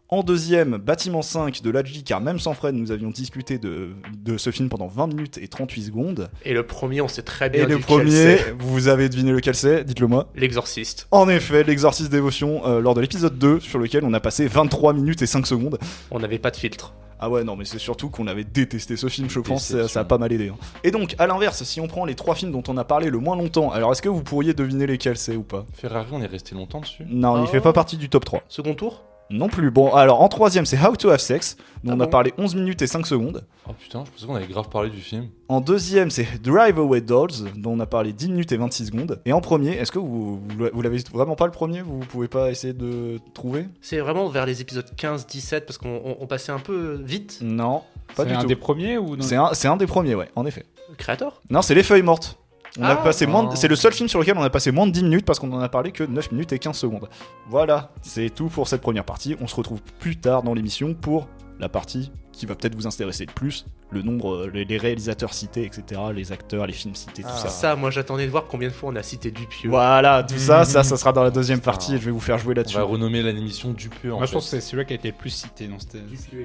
En deuxième, Bâtiment 5 de Ladji, car même sans Fred, nous avions discuté de ce film pendant 20 minutes et 38 secondes. Et le premier, on sait très bien Et le lequel premier, c'est. vous avez deviné lequel c'est, dites-le moi. L'exorciste. En effet, l'exorciste dévotion lors de l'épisode 2, sur lequel on a passé 23 minutes et 5 secondes. On n'avait pas de filtre. Ah ouais, non, mais c'est surtout qu'on avait détesté ce film, je pense, Déception. ça a pas mal aidé. Hein. Et donc, à l'inverse, si on prend les 3 films dont on a parlé le moins longtemps, alors est-ce que vous pourriez deviner lesquels c'est ou pas? Ferrari, on est resté longtemps dessus. Non, il Oh. fait pas partie du top 3. Second tour? Non plus. Bon, alors en troisième, c'est How to Have Sex, dont Ah on a bon parlé 11 minutes et 5 secondes. Oh putain, je pensais qu'on avait grave parlé du film. En deuxième, c'est Drive Away Dolls, dont on a parlé 10 minutes et 26 secondes. Et en premier, est-ce que vous l'avez vraiment pas le premier? Vous pouvez pas essayer de trouver? C'est vraiment vers les épisodes 15-17 parce qu'on passait un peu vite. Non, pas C'est du un tout. des premiers ou non? C'est un des premiers, ouais, en effet. Créateur? Non, c'est Les Feuilles Mortes. On a Ah, passé non. c'est le seul film sur lequel on a passé moins de 10 minutes parce qu'on en a parlé que 9 minutes et 15 secondes. Voilà, c'est tout pour cette première partie. On se retrouve plus tard dans l'émission pour la partie qui va peut-être vous intéresser le plus, le nombre, les réalisateurs cités, etc., les acteurs, les films cités, tout ça. Ça, moi j'attendais de voir combien de fois on a cité Dupieux. Voilà, tout ça sera dans la deuxième partie et je vais vous faire jouer On là-dessus. va renommer l'émission Dupieux. Moi, je pense que c'est celui qui a été le plus cité dans cette.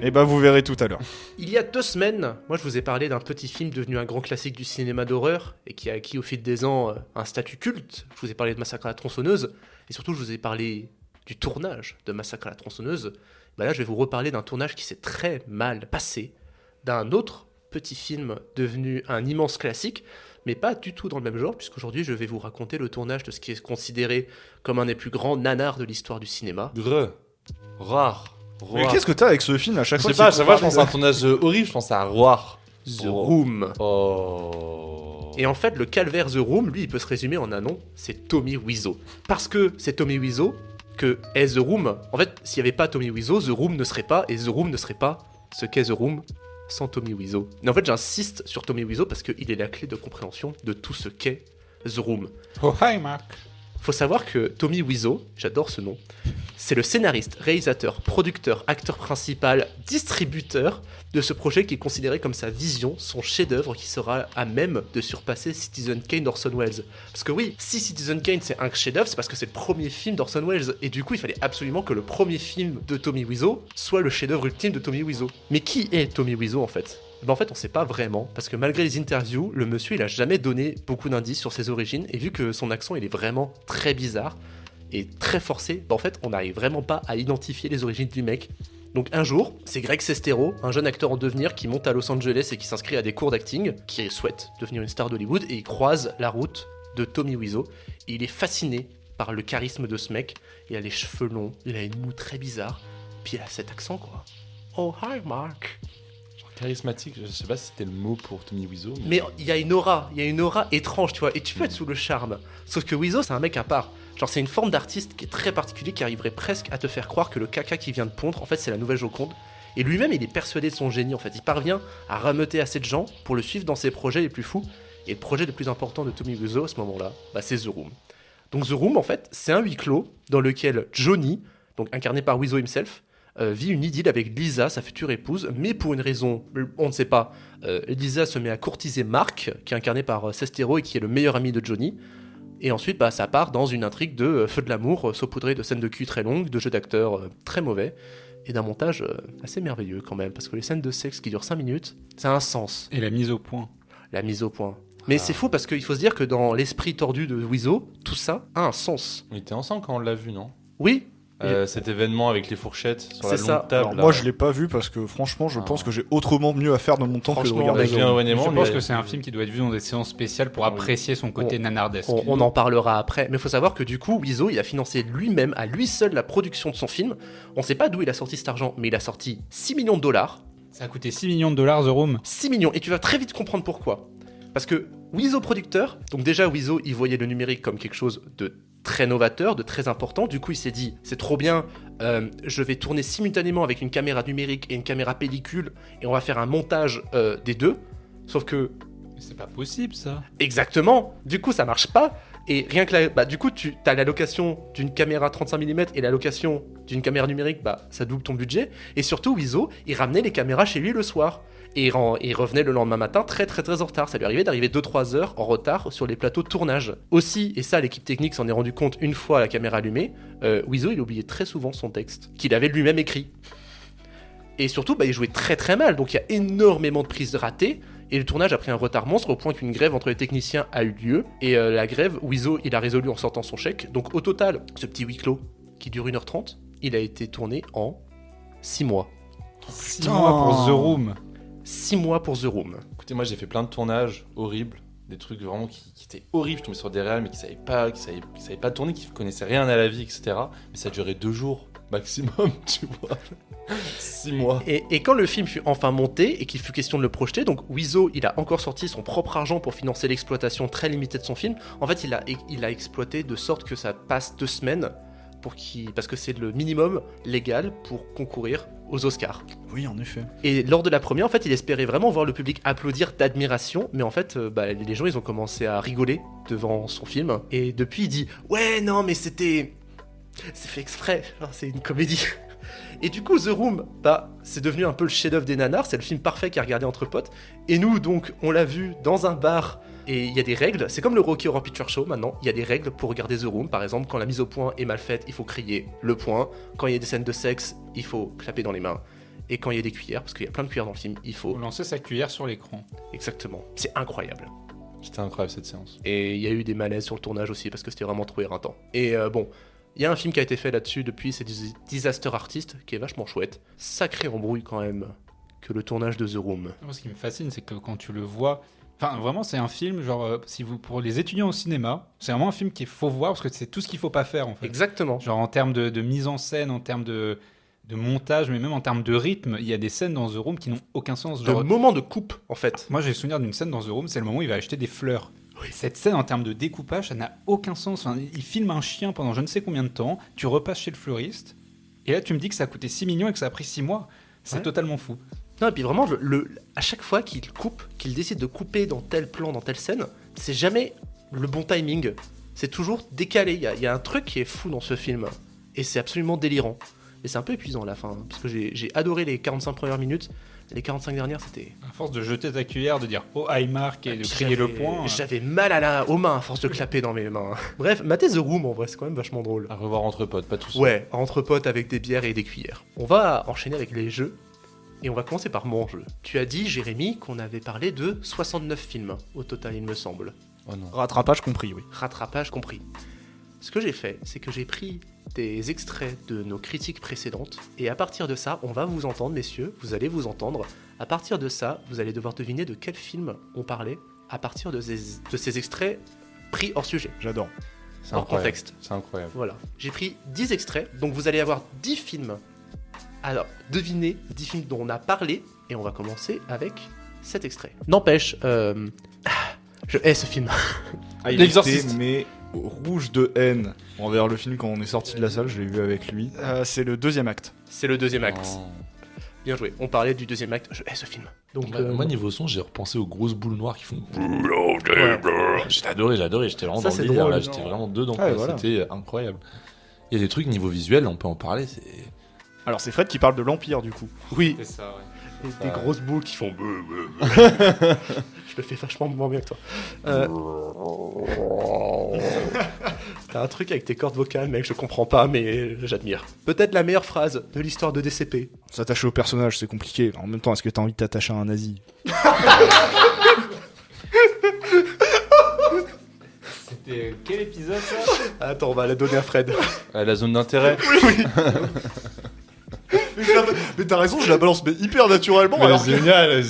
Et bah vous verrez tout à l'heure. Il y a 2 semaines, moi je vous ai parlé d'un petit film devenu un grand classique du cinéma d'horreur et qui a acquis au fil des ans un statut culte. Je vous ai parlé de Massacre à la tronçonneuse et surtout je vous ai parlé du tournage de Massacre à la tronçonneuse. Bah là je vais vous reparler d'un tournage qui s'est très mal passé, d'un autre petit film devenu un immense classique, mais pas du tout dans le même genre, puisqu'aujourd'hui je vais vous raconter le tournage de ce qui est considéré comme un des plus grands nanars de l'histoire du cinéma. Rare. Mais qu'est-ce que t'as avec ce film à chaque Je fois sais pas, à chaque fois je pense à un tournage horrible, je pense à Roar. The Room. Oh. Et en fait, le calvaire The Room, lui, il peut se résumer en un nom, c'est Tommy Wiseau. Parce que c'est Tommy Wiseau que est The Room. En fait, s'il n'y avait pas Tommy Wiseau, The Room ne serait pas, et The Room ne serait pas ce qu'est The Room sans Tommy Wiseau. Mais en fait, j'insiste sur Tommy Wiseau parce qu'il est la clé de compréhension de tout ce qu'est The Room. Oh, hi Marc. Faut savoir que Tommy Wiseau, j'adore ce nom, c'est le scénariste, réalisateur, producteur, acteur principal, distributeur de ce projet qui est considéré comme sa vision, son chef-d'œuvre qui sera à même de surpasser Citizen Kane d'Orson Welles. Parce que oui, si Citizen Kane c'est un chef-d'œuvre, c'est parce que c'est le premier film d'Orson Welles et du coup il fallait absolument que le premier film de Tommy Wiseau soit le chef-d'œuvre ultime de Tommy Wiseau. Mais qui est Tommy Wiseau en fait ? En fait, on sait pas vraiment, parce que malgré les interviews, le monsieur il a jamais donné beaucoup d'indices sur ses origines, et vu que son accent il est vraiment très bizarre et très forcé, en fait on n'arrive vraiment pas à identifier les origines du mec. Donc un jour, c'est Greg Sestero, un jeune acteur en devenir qui monte à Los Angeles et qui s'inscrit à des cours d'acting, qui souhaite devenir une star d'Hollywood, et il croise la route de Tommy Wiseau, et il est fasciné par le charisme de ce mec. Il a les cheveux longs, il a une moue très bizarre, puis il a cet accent quoi. Oh hi Mark. Charismatique, je sais pas si c'était le mot pour Tommy Wiseau. Mais il y a une aura étrange, tu vois, et tu peux être sous le charme. Sauf que Wiseau, c'est un mec à part. Genre, c'est une forme d'artiste qui est très particulière, qui arriverait presque à te faire croire que le caca qui vient de pondre, en fait, c'est la nouvelle Joconde. Et lui-même, il est persuadé de son génie, en fait. Il parvient à rameuter assez de gens pour le suivre dans ses projets les plus fous. Et le projet le plus important de Tommy Wiseau à ce moment-là, c'est The Room. Donc The Room, en fait, c'est un huis clos dans lequel Johnny, donc incarné par Wiseau himself, vit une idylle avec Lisa, sa future épouse, mais pour une raison, on ne sait pas, Lisa se met à courtiser Mark, qui est incarné par Sestero et qui est le meilleur ami de Johnny, et ensuite ça part dans une intrigue de feu de l'amour, saupoudrée de scènes de cul très longues, de jeux d'acteurs très mauvais, et d'un montage assez merveilleux quand même, parce que les scènes de sexe qui durent 5 minutes, ça a un sens. Et la mise au point. La mise au point. Mais c'est fou parce qu'il faut se dire que dans l'esprit tordu de Wiseau, tout ça a un sens. On était ensemble quand on l'a vu, non ? Oui. Cet événement avec les fourchettes sur la C'est longue ça. table. Alors, moi je l'ai pas vu parce que franchement je pense que j'ai autrement mieux à faire dans mon temps que de Franchement, regarder avec The un Room. événement, Je pense que c'est un film qui doit être vu dans des séances spéciales pour apprécier son côté nanardesque. On en parlera après, mais il faut savoir que du coup, Wiseau, il a financé lui-même, à lui seul, la production de son film. On sait pas d'où il a sorti cet argent, mais il a sorti 6 millions de dollars. Ça a coûté 6 millions de dollars The Room. 6 millions, et tu vas très vite comprendre pourquoi. Parce que Wiseau producteur, donc déjà Wiseau, il voyait le numérique comme quelque chose de très novateur, de très important. Du coup, il s'est dit, c'est trop bien, je vais tourner simultanément avec une caméra numérique et une caméra pellicule, et on va faire un montage des deux. Sauf que Mais c'est pas possible ça. exactement, du coup ça marche pas, et rien que du coup tu as la location d'une caméra 35 mm et la location d'une caméra numérique, ça double ton budget, et surtout Wiseau, il ramenait les caméras chez lui le soir, et il revenait le lendemain matin très en retard, ça lui arrivait d'arriver 2-3 heures en retard sur les plateaux de tournage. Aussi, et ça l'équipe technique s'en est rendu compte une fois la caméra allumée, Wiseau il oubliait très souvent son texte, qu'il avait lui-même écrit. Et surtout, il jouait très mal, donc il y a énormément de prises ratées, et le tournage a pris un retard monstre au point qu'une grève entre les techniciens a eu lieu, et la grève, Wiseau, il a résolu en sortant son chèque. Donc au total, ce petit huis clos, qui dure 1h30, il a été tourné en 6 mois. 6 mois pour The Room. 6 mois pour The Room. Écoutez, moi j'ai fait plein de tournages horribles, des trucs vraiment qui étaient horribles. Je tombais sur des réals mais qui savaient pas tourner, qui connaissaient rien à la vie, etc. Mais ça durait 2 jours maximum, tu vois. 6 mois. Et quand le film fut enfin monté et qu'il fut question de le projeter, donc Wiseau, il a encore sorti son propre argent pour financer l'exploitation très limitée de son film. En fait, il a exploité de sorte que ça passe 2 semaines parce que c'est le minimum légal pour concourir aux Oscars. Oui, en effet. Et lors de la première, en fait, il espérait vraiment voir le public applaudir d'admiration, mais en fait, les gens, ils ont commencé à rigoler devant son film. Et depuis, il dit « Ouais, non, mais c'est fait exprès, genre, c'est une comédie. » Et du coup, The Room, c'est devenu un peu le chef-d'œuvre des nanars, c'est le film parfait qui a regardé entre potes. Et nous, donc, on l'a vu dans un bar, et il y a des règles. C'est comme le Rocky Horror Picture Show maintenant, il y a des règles pour regarder The Room. Par exemple, quand la mise au point est mal faite, il faut crier le point. Quand il y a des scènes de sexe, il faut clapper dans les mains. Et quand il y a des cuillères, parce qu'il y a plein de cuillères dans le film, il faut... Faut lancer sa cuillère sur l'écran. Exactement. C'est incroyable. C'était incroyable cette séance. Et il y a eu des malaises sur le tournage aussi, parce que c'était vraiment trop éreintant. Et bon, il y a un film qui a été fait là-dessus depuis, c'est Disaster Artist, qui est vachement chouette. Sacré embrouille quand même que le tournage de The Room. Moi, ce qui me fascine, c'est que quand tu le vois... Enfin, vraiment, c'est un film, genre, pour les étudiants au cinéma, c'est vraiment un film qu'il faut voir, parce que c'est tout ce qu'il faut pas faire, en fait. Exactement. Genre, en termes de mise en scène, en termes de montage, mais même en termes de rythme, il y a des scènes dans The Room qui n'ont aucun sens. De moment de coupe, en fait. Moi, j'ai le souvenir d'une scène dans The Room, c'est le moment où il va acheter des fleurs. Cette scène, en termes de découpage, ça n'a aucun sens. Enfin, il filme un chien pendant je ne sais combien de temps, tu repasses chez le fleuriste, et là, tu me dis que ça a coûté 6 millions et que ça a pris 6 mois. C'est Ouais. totalement fou. Non, et puis vraiment, à chaque fois qu'il coupe, qu'il décide de couper dans tel plan, dans telle scène, c'est jamais le bon timing. C'est toujours décalé. Il y a un truc qui est fou dans ce film. Et c'est absolument délirant. Et c'est un peu épuisant à la fin. Parce que j'ai adoré les 45 premières minutes. Les 45 dernières, c'était... À force de jeter ta cuillère, de dire oh, I mark et de crier le point. J'avais mal aux mains à force de clapper dans mes mains. Bref, matez The Room, en vrai, c'est quand même vachement drôle. À revoir entre potes, pas tous. Ouais, entre potes avec des bières et des cuillères. On va enchaîner avec les jeux. Et on va commencer par mon jeu. Tu as dit, Jérémy, qu'on avait parlé de 69 films au total, il me semble. Oh non. Rattrapage compris, oui. Rattrapage compris. Ce que j'ai fait, c'est que j'ai pris des extraits de nos critiques précédentes, et à partir de ça, on va vous entendre, messieurs, vous allez vous entendre. À partir de ça, vous allez devoir deviner de quel film on parlait, à partir de ces extraits pris hors sujet, J'adore. C'est hors incroyable. contexte. C'est incroyable. Voilà. J'ai pris 10 extraits, donc vous allez avoir 10 films. Alors, devinez 10 films dont on a parlé, et on va commencer avec cet extrait. N'empêche, je hais ce film. Ah, il L'Exorciste. était, mais rouge de haine envers le film quand on est sorti de la salle, je l'ai vu avec lui. C'est le deuxième acte. C'est le deuxième acte. Oh. Bien joué. On parlait du deuxième acte. Je hais ce film. Donc, Moi, niveau son, j'ai repensé aux grosses boules noires qui font. Ouais. J'ai adoré. J'étais vraiment Ça, dans c'est le délire. drôle, Là, j'étais non. vraiment dedans. Ouais, quoi. voilà. C'était incroyable. Il y a des trucs niveau visuel, on peut en parler. C'est. Alors c'est Fred qui parle de l'Empire du coup. oui, C'est ça, ouais. des grosses boules qui font. Je le fais vachement moins bien que toi. T'as un truc avec tes cordes vocales, mec, je comprends pas, mais j'admire. Peut-être la meilleure phrase de l'histoire de DCP. S'attacher au personnage, c'est compliqué. En même temps, est-ce que t'as envie de t'attacher à un nazi? C'était quel épisode ça? Attends, on va la donner à Fred. La zone d'intérêt. Mais t'as raison, je la balance mais hyper naturellement. Génial.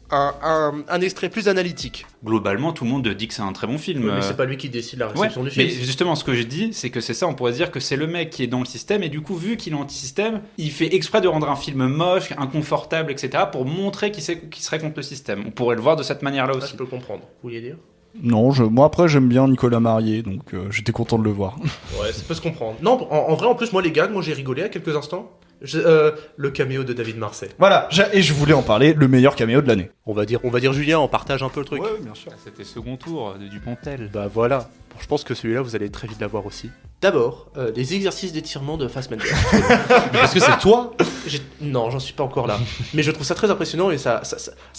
Un extrait plus analytique. Globalement, tout le monde dit que c'est un très bon film. Mais c'est pas lui qui décide la Ouais, réception du mais film. justement, ce que je dis, c'est que c'est ça, on pourrait dire que c'est le mec qui est dans le système, et du coup, vu qu'il est anti-système, il fait exprès de rendre un film moche, inconfortable, etc., pour montrer qu'il serait contre le système. On pourrait le voir de cette manière-là Ça, aussi. je peux comprendre. Vous vouliez dire? Non, moi après j'aime bien Nicolas Marié, donc j'étais content de le voir. Ouais, ça peut se comprendre. Non, en vrai, en plus, moi, les gags, j'ai rigolé à quelques instants. Le caméo de David Marseille. Voilà, et je voulais en parler, le meilleur caméo de l'année. On va dire Julien, on partage un peu le truc. bien sûr. C'était second tour de Dupontel. Bah voilà. Bon, je pense que celui-là, vous allez très vite l'avoir aussi. D'abord, les exercices d'étirement de Fassbender. Parce que c'est toi. Non, j'en suis pas encore là. Mais je trouve ça très impressionnant et ça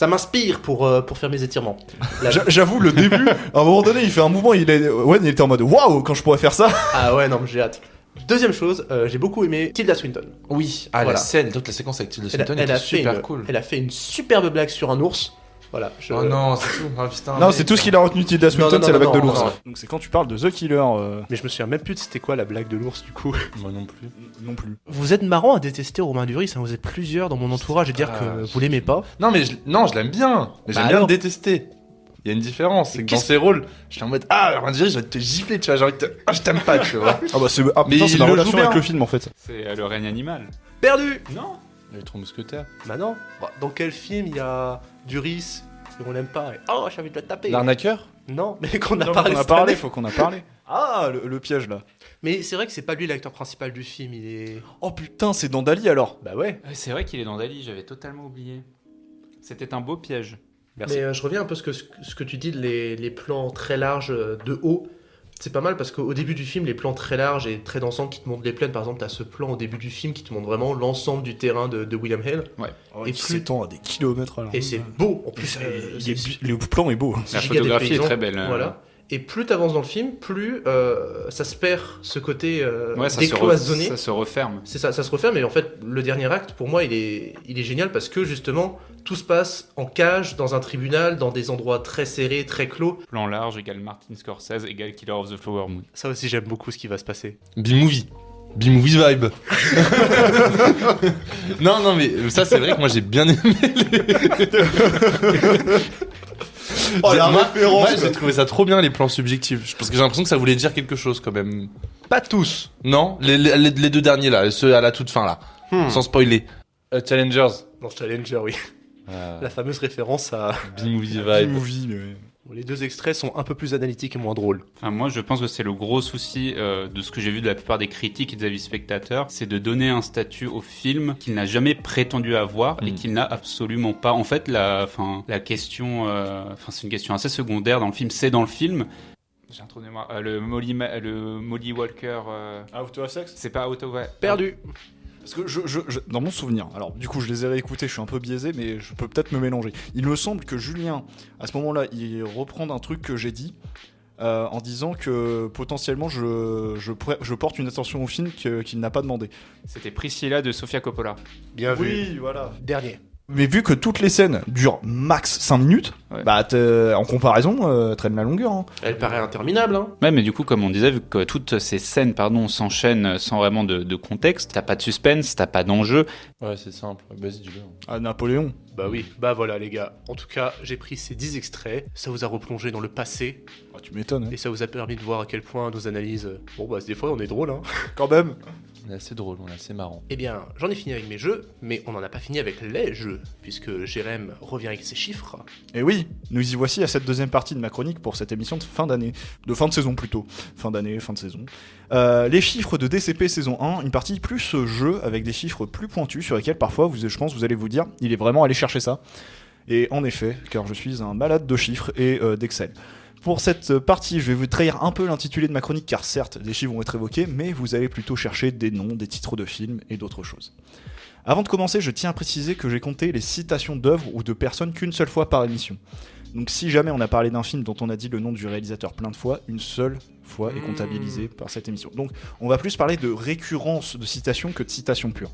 m'inspire pour faire mes étirements. La- J'avoue, le début, à un moment donné, il fait un mouvement, il était en mode waouh, quand je pourrais faire ça. Ah ouais, non, mais j'ai hâte. Deuxième chose, j'ai beaucoup aimé Tilda Swinton. Oui. Voilà. La scène, toute la séquence avec Tilda Swinton était super cool. Elle a fait une superbe blague sur un ours. Voilà. Oh non, c'est tout. Oh, putain, Non, c'est tout ce qu'il a retenu de Tilda Swinton, non, c'est la non, blague de non, l'ours. non. Donc c'est quand tu parles de The Killer, Mais je me souviens même plus de c'était quoi la blague de l'ours du coup. Moi non plus. non plus. Vous êtes marrant à détester Romain Duris, hein, vous êtes plusieurs dans mon entourage à dire que vous l'aimez pas. Non, mais je l'aime bien. Mais Bah j'aime bien alors. le détester. Il y a une différence, c'est que dans Qu'est-ce- ses rôles, je suis en mode on dirait je vais te gifler, tu vois, j'ai envie de te. Ah, je t'aime pas, tu vois. Ah bah c'est Mais putain, c'est il ma le relation joue bien. avec le film en fait. C'est le règne animal. Perdu. Non. Les trois mousquetaires. Bah non. Bah, dans quel film il y a Duris et on l'aime pas et... Oh, j'ai envie de le taper. L'arnaqueur. Non, mais qu'on a Non, parlé. on a cette parlé, année. faut qu'on a parlé. Ah, le piège là. Mais c'est vrai que c'est pas lui l'acteur principal du film, il est. Oh putain, c'est dans Dali alors. Bah ouais. Ouais, c'est vrai qu'il est dans Dali, j'avais totalement oublié. C'était un beau piège. Mais je reviens un peu à ce que tu dis, les plans très larges de haut. C'est pas mal parce qu'au début du film, les plans très larges et très dansants qui te montrent les plaines, par exemple, t'as ce plan au début du film qui te montre vraiment l'ensemble du terrain de William Hale. Et qui s'étend à des kilomètres à la Et c'est beau, en plus. le plan est beau. La giga photographie est dépaysant. très belle. Voilà. Et plus t'avances dans le film, plus ça se perd ce côté Ouais, ça décloisonné. ça se referme. C'est ça se referme. Et en fait, le dernier acte, pour moi, il est génial parce que justement, tout se passe en cage, dans un tribunal, dans des endroits très serrés, très clos. Plan large égale Martin Scorsese égale Killer of the Flower Moon. Ça aussi, j'aime beaucoup ce qui va se passer. B-movie. B-movie vibe. non, mais ça, c'est vrai que moi, j'ai bien aimé Oh, la moi, référence, moi, quoi. j'ai trouvé ça trop bien, les plans subjectifs. Parce que j'ai l'impression que ça voulait dire quelque chose, quand même. Pas tous. Non, les deux derniers, là, ceux à la toute fin, là. Sans spoiler. Challengers. Dans Challenger, oui. La fameuse référence à... B-movie vibe. Movie, mais... Bon, les deux extraits sont un peu plus analytiques et moins drôles. Enfin, moi, je pense que c'est le gros souci de ce que j'ai vu de la plupart des critiques et des avis spectateurs, c'est de donner un statut au film qu'il n'a jamais prétendu avoir et qu'il n'a absolument pas. En fait, la question, c'est une question assez secondaire dans le film. C'est dans le film. J'ai un trou de mémoire. Le Molly Walker. Out of Sex. C'est pas Out of Perdu. Parce que dans mon souvenir, alors du coup je les ai réécoutés, je suis un peu biaisé, mais je peux peut-être me mélanger. Il me semble que Julien, à ce moment-là, il reprend un truc que j'ai dit en disant que potentiellement je porte une attention au film qu'il n'a pas demandé. C'était Priscilla de Sofia Coppola. Bien vu. Oui, voilà. Dernier. Mais vu que toutes les scènes durent max 5 minutes, Ouais. bah en comparaison, traîne la longueur. Hein. Elle paraît interminable, hein. Ouais, mais du coup, comme on disait, vu que toutes ces scènes, s'enchaînent sans vraiment de contexte, t'as pas de suspense, t'as pas d'enjeu. Ouais, c'est simple. Vas-y, dis-le. À Napoléon. Bah oui, bah voilà les gars. En tout cas, j'ai pris ces 10 extraits, ça vous a replongé dans le passé, Ah, tu m'étonnes. Hein. et ça vous a permis de voir à quel point nos analyses... Bon bah des fois on est drôle, hein. Quand même. On est assez drôle, on est assez marrant. Eh bien, j'en ai fini avec mes jeux, mais on n'en a pas fini avec les jeux, puisque Jérém revient avec ses chiffres. Et oui, nous y voici à cette deuxième partie de ma chronique pour cette émission de fin d'année. De fin de saison plutôt. Fin d'année, fin de saison. Les chiffres de DCP saison 1, une partie plus jeu, avec des chiffres plus pointus sur lesquels parfois, je pense, vous allez vous dire, il est vraiment allé chercher ça. Et en effet, car je suis un malade de chiffres et d'Excel. Pour cette partie, je vais vous trahir un peu l'intitulé de ma chronique, car certes, des chiffres vont être évoqués, mais vous allez plutôt chercher des noms, des titres de films et d'autres choses. Avant de commencer, je tiens à préciser que j'ai compté les citations d'œuvres ou de personnes qu'une seule fois par émission. Donc si jamais on a parlé d'un film dont on a dit le nom du réalisateur plein de fois, une seule fois est comptabilisée par cette émission. Donc on va plus parler de récurrence de citations que de citations pures.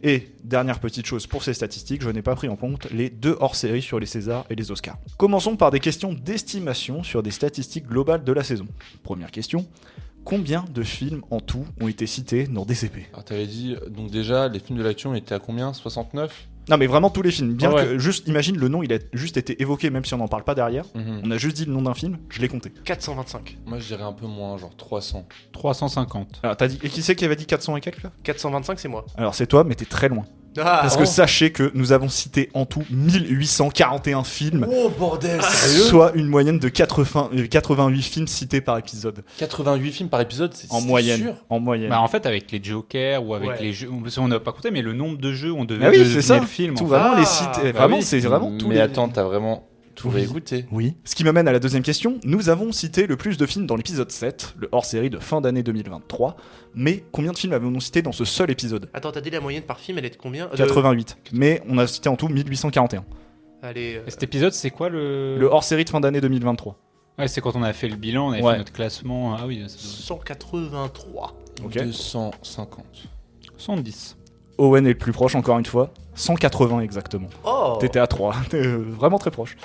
Et, dernière petite chose pour ces statistiques, je n'ai pas pris en compte les 2 hors-séries sur les Césars et les Oscars. Commençons par des questions d'estimation sur des statistiques globales de la saison. Première question, combien de films en tout ont été cités dans DCP ? Alors, t'avais dit, donc déjà, les films de l'action étaient à combien ? 69 ? Non mais vraiment tous les films, bien Ah ouais. que, juste imagine le nom il a juste été évoqué même si on n'en parle pas derrière, Mhm. on a juste dit le nom d'un film, je l'ai compté. 425. Moi, je dirais un peu moins, genre 300. 350. Alors t'as dit, et qui c'est qui avait dit 400 et quelques là ? 425 c'est moi. Alors c'est toi mais t'es très loin. Ah, Parce que sachez que nous avons cité en tout 1841 films, Oh bordel, soit une moyenne de 88 films cités par épisode. 88 films par épisode, c'est En c'est moyenne. sûr. En moyenne. Bah, en fait, avec les jokers ou avec Ouais. les jeux, on n'a pas compté, mais le nombre de jeux, on devait Ah oui, deviner c'est ça. le film. Tout en vraiment Ah, les cités. bah Vraiment, oui. c'est vraiment tout. Mais les... attends, t'as vraiment tout Oui. réécouté. Oui. Ce qui m'amène à la deuxième question. Nous avons cité le plus de films dans l'épisode 7, le hors-série de fin d'année 2023. Mais combien de films avons-nous cité dans ce seul épisode ? Attends, t'as dit la moyenne par film, elle est de combien 88. Mais on a cité en tout 1841. Allez, Et cet épisode, c'est quoi le... Le hors-série de fin d'année 2023. Ouais, c'est quand on a fait le bilan, on avait Ouais. fait notre classement. Ah oui, ça doit... 183. Ok. 250. 70. Owen est le plus proche encore une fois. 180 exactement. Oh T'étais à 3. T'es vraiment très proche.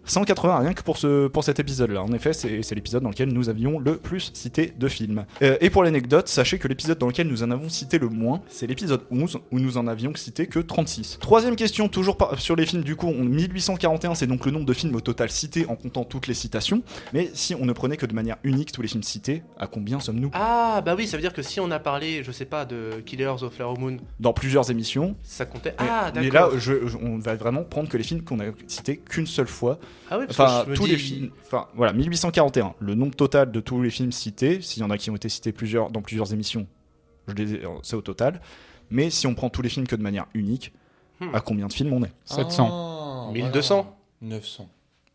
180 rien que pour cet épisode-là. En effet, c'est l'épisode dans lequel nous avions le plus cité de films. Et pour l'anecdote, sachez que l'épisode dans lequel nous en avons cité le moins, c'est l'épisode 11, où nous en avions cité que 36. Troisième question, toujours sur les films, du coup, 1841, c'est donc le nombre de films au total cités en comptant toutes les citations. Mais si on ne prenait que de manière unique tous les films cités, à combien sommes-nous ? Ah bah oui, ça veut dire que si on a parlé, je sais pas, de Killers of Flower Moon, Dans plusieurs émissions. ça comptait... Mais- Ah mais d'accord. là, on va vraiment prendre que les films qu'on a cités qu'une seule fois. Ah oui, parce Enfin, que je me tous dis... les films. Enfin, voilà, 1841. Le nombre total de tous les films cités, s'il y en a qui ont été cités dans plusieurs émissions, c'est au total. Mais si on prend tous les films que de manière unique, à combien de films on est ? 700. Ah, 1200. voilà. 900.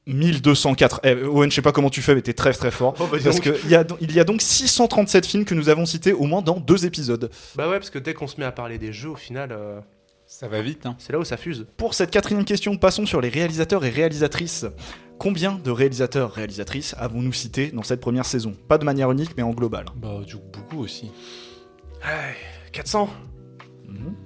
1204. Owen, je sais pas comment tu fais, mais t'es très très fort. Oh, bah, dis Parce donc. qu'il y a donc 637 films que nous avons cités au moins dans 2 épisodes. Bah ouais, parce que dès qu'on se met à parler des jeux, au final, Ça va vite, hein. c'est là où ça fuse. Pour cette 4e question, passons sur les réalisateurs et réalisatrices. Combien de réalisateurs, réalisatrices avons-nous cités dans cette première saison? Pas de manière unique, mais en global. Bah, du coup, beaucoup aussi. Ouais, 400.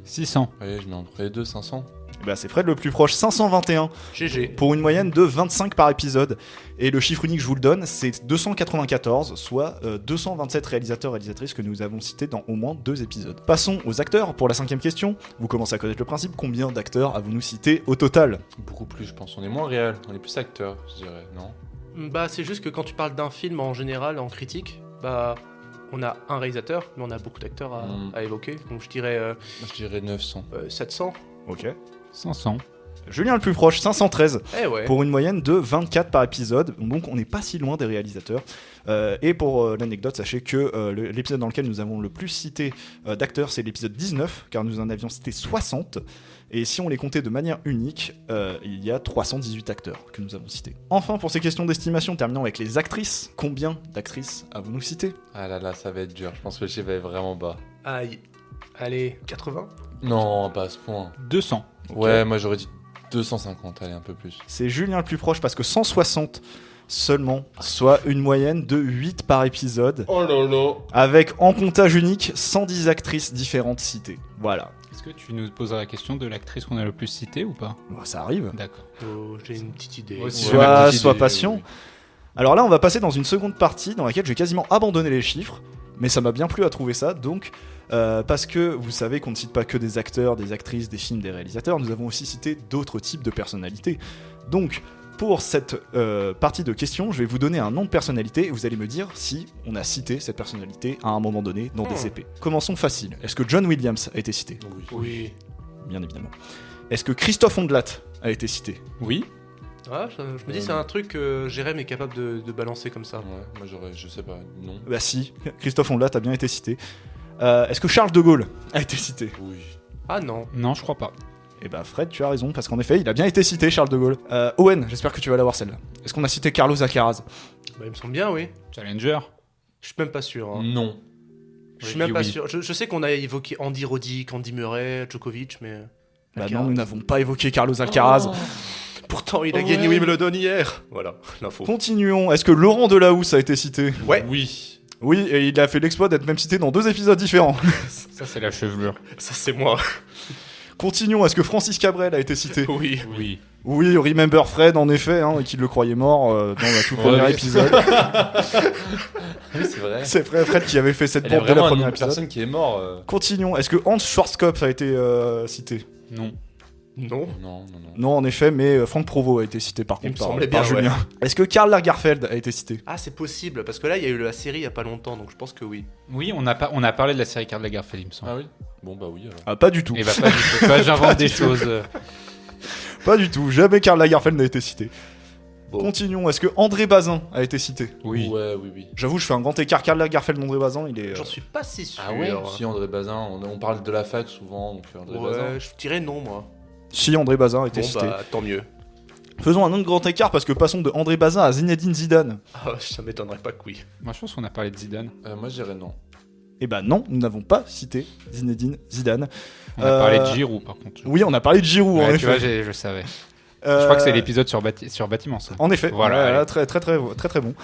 600. Allez, je mets entre les deux, 500. Bah, c'est Fred le plus proche, 521, GG. pour une moyenne de 25 par épisode. Et le chiffre unique, je vous le donne, c'est 294, soit 227 réalisateurs et réalisatrices que nous avons cités dans au moins 2 épisodes. Passons aux acteurs pour la 5e question. Vous commencez à connaître le principe. Combien d'acteurs avons-nous cités au total? Beaucoup plus, je pense. On est moins réel, on est plus acteur, je dirais, non? Bah c'est juste que quand tu parles d'un film en général, en critique, bah on a un réalisateur, mais on a beaucoup d'acteurs à évoquer. Donc je dirais Moi, je dirais 900. 700. Ok. 500. Julien le plus proche, 513. Eh ouais. Pour une moyenne de 24 par épisode, donc on n'est pas si loin des réalisateurs. Et pour l'anecdote, sachez que l'épisode dans lequel nous avons le plus cité d'acteurs, c'est l'épisode 19, car nous en avions cité 60. Et si on les comptait de manière unique, il y a 318 acteurs que nous avons cités. Enfin, pour ces questions d'estimation, terminons avec les actrices. Combien d'actrices avons-nous cité? Ah là là, ça va être dur. Je pense que le chiffre va être vraiment bas. Aïe. Allez, 80. Non, pas à ce point. 200. Ouais, moi j'aurais dit 250, allez, un peu plus. C'est Julien le plus proche parce que 160 seulement, soit une moyenne de 8 par épisode, Oh là là. avec en comptage unique 110 actrices différentes citées. Voilà. Est-ce que tu nous poseras la question de l'actrice qu'on a le plus citée ou pas? Bon, ça arrive. D'accord. Oh, j'ai une petite idée. Ouais, Sois- ma petite sois idée, patient. oui. Alors là, on va passer dans une seconde partie dans laquelle je vais quasiment abandonner les chiffres, mais ça m'a bien plu à trouver ça, donc parce que vous savez qu'on ne cite pas que des acteurs, des actrices, des films, des réalisateurs, nous avons aussi cité d'autres types de personnalités. Donc, pour cette partie de questions, je vais vous donner un nom de personnalité et vous allez me dire si on a cité cette personnalité à un moment donné dans des épées. Commençons facile. Est-ce que John Williams a été cité? Oui. Oui. Bien évidemment. Est-ce que Christophe Ondelat a été cité? Oui. Ah, je me dis c'est un truc que Jérém est capable de balancer comme ça. Ouais, moi j'aurais, je sais pas, non. Bah si, Christophe Ondelat a bien été cité. Est-ce que Charles de Gaulle a été cité? Oui. Ah non. Non, je crois pas. Eh bah Fred, tu as raison, parce qu'en effet, il a bien été cité, Charles de Gaulle. Owen, j'espère que tu vas l'avoir celle-là. Est-ce qu'on a cité Carlos Alcaraz? Bah, il me semble bien, oui. Challenger. Je suis même pas sûr. hein. Non. Je suis Oui, même pas oui. sûr. Je sais qu'on a évoqué Andy Roddick, Andy Murray, Djokovic, mais. Bah Alcaraz. non, nous n'avons pas évoqué Carlos Alcaraz. Pourtant, il a Ouais. gagné Wimbledon hier. Voilà, l'info. Continuons, est-ce que Laurent Delahousse a été cité? Ouais, Oui. Oui, et il a fait l'exploit d'être même cité dans 2 épisodes différents. Ça, c'est la chevelure. ça c'est moi. Continuons, est-ce que Francis Cabrel a été cité? Oui. Oui. Oui, Remember Fred, en effet, hein, qui le croyait mort dans le tout premier Ouais. épisode. Oui, c'est vrai. C'est Fred qui avait fait cette Elle est bombe dès la vraiment un première nom de épisode. personne qui est mort. Continuons, est-ce que Hans Schwarzkopf a été cité? Non. Non. Non. Non, en effet, mais Franck Provost a été cité par Il contre me par, semblait par bien, ouais. Julien. Est-ce que Karl Lagerfeld a été cité? Ah, c'est possible, parce que là, il y a eu la série il y a pas longtemps, donc je pense que oui. Oui, on a parlé de la série Karl Lagerfeld, il me semble. Ah oui. Bon bah oui alors. Ah, pas du tout. Et bah pas du tout. Toi, j'invente des choses. Pas du tout. Jamais Karl Lagerfeld n'a été cité. Bon. Continuons. Est-ce que André Bazin a été cité? Oui. Ouais, oui. J'avoue, je fais un grand écart. Karl Lagerfeld, André Bazin, il est. J'en suis pas si sûr. Ah ouais. Si André Bazin, on parle de la fac souvent, donc André Bazin. Ouais, je dirais non, moi. Si, André Bazin a été Bon, cité. bah, tant mieux. Faisons un autre grand écart parce que passons de André Bazin à Zinedine Zidane. Ah, ça m'étonnerait pas que oui. Moi, je pense qu'on a parlé de Zidane. Moi je dirais non. Eh ben non, nous n'avons pas cité Zinedine Zidane. On a parlé de Giroud, par contre. Oui, on a parlé de Giroud, en Ouais, tu vois, effet. je savais. Je crois que c'est l'épisode sur bâtiment, ça. En effet, Voilà, voilà, allez. très bon.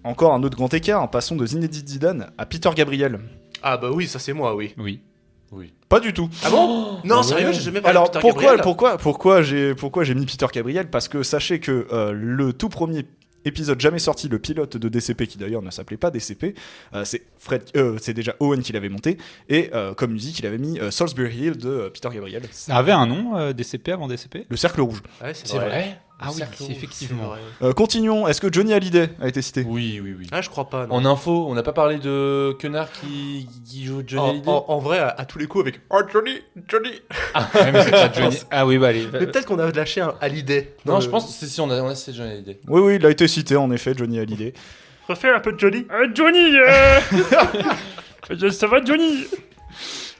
Encore un autre grand écart, passons de Zinedine Zidane à Peter Gabriel. Ah, bah oui, ça c'est moi, oui. Oui. Oui. Pas du tout. Ah bon Non, Ah sérieux, ouais. j'ai jamais parlé Alors de Peter Gabriel. pourquoi j'ai mis Peter Gabriel? Parce que sachez que le tout premier épisode jamais sorti, le pilote de DCP, qui d'ailleurs ne s'appelait pas DCP, c'est déjà Owen qui l'avait monté, et comme musique il avait mis Salisbury Hill de Peter Gabriel. Ça avait un nom, DCP avant DCP? Le cercle rouge. Ouais, C'est vrai. Ah oui, Cercle rouge, effectivement. c'est vrai. Continuons, est-ce que Johnny Hallyday a été cité? Oui. Ah, je crois pas, non. En info, on n'a pas parlé de Quenard qui joue Johnny Hallyday. En vrai, à tous les coups, avec Oh, Johnny. Ouais, mais c'est pas Johnny. Ah oui, bah allez. Mais peut-être qu'on a lâché un Hallyday. Non, je pense que si on a c'est Johnny Hallyday. Oui, il a été cité en effet, Johnny Hallyday. Refais un peu de Johnny. Johnny Ça va, Johnny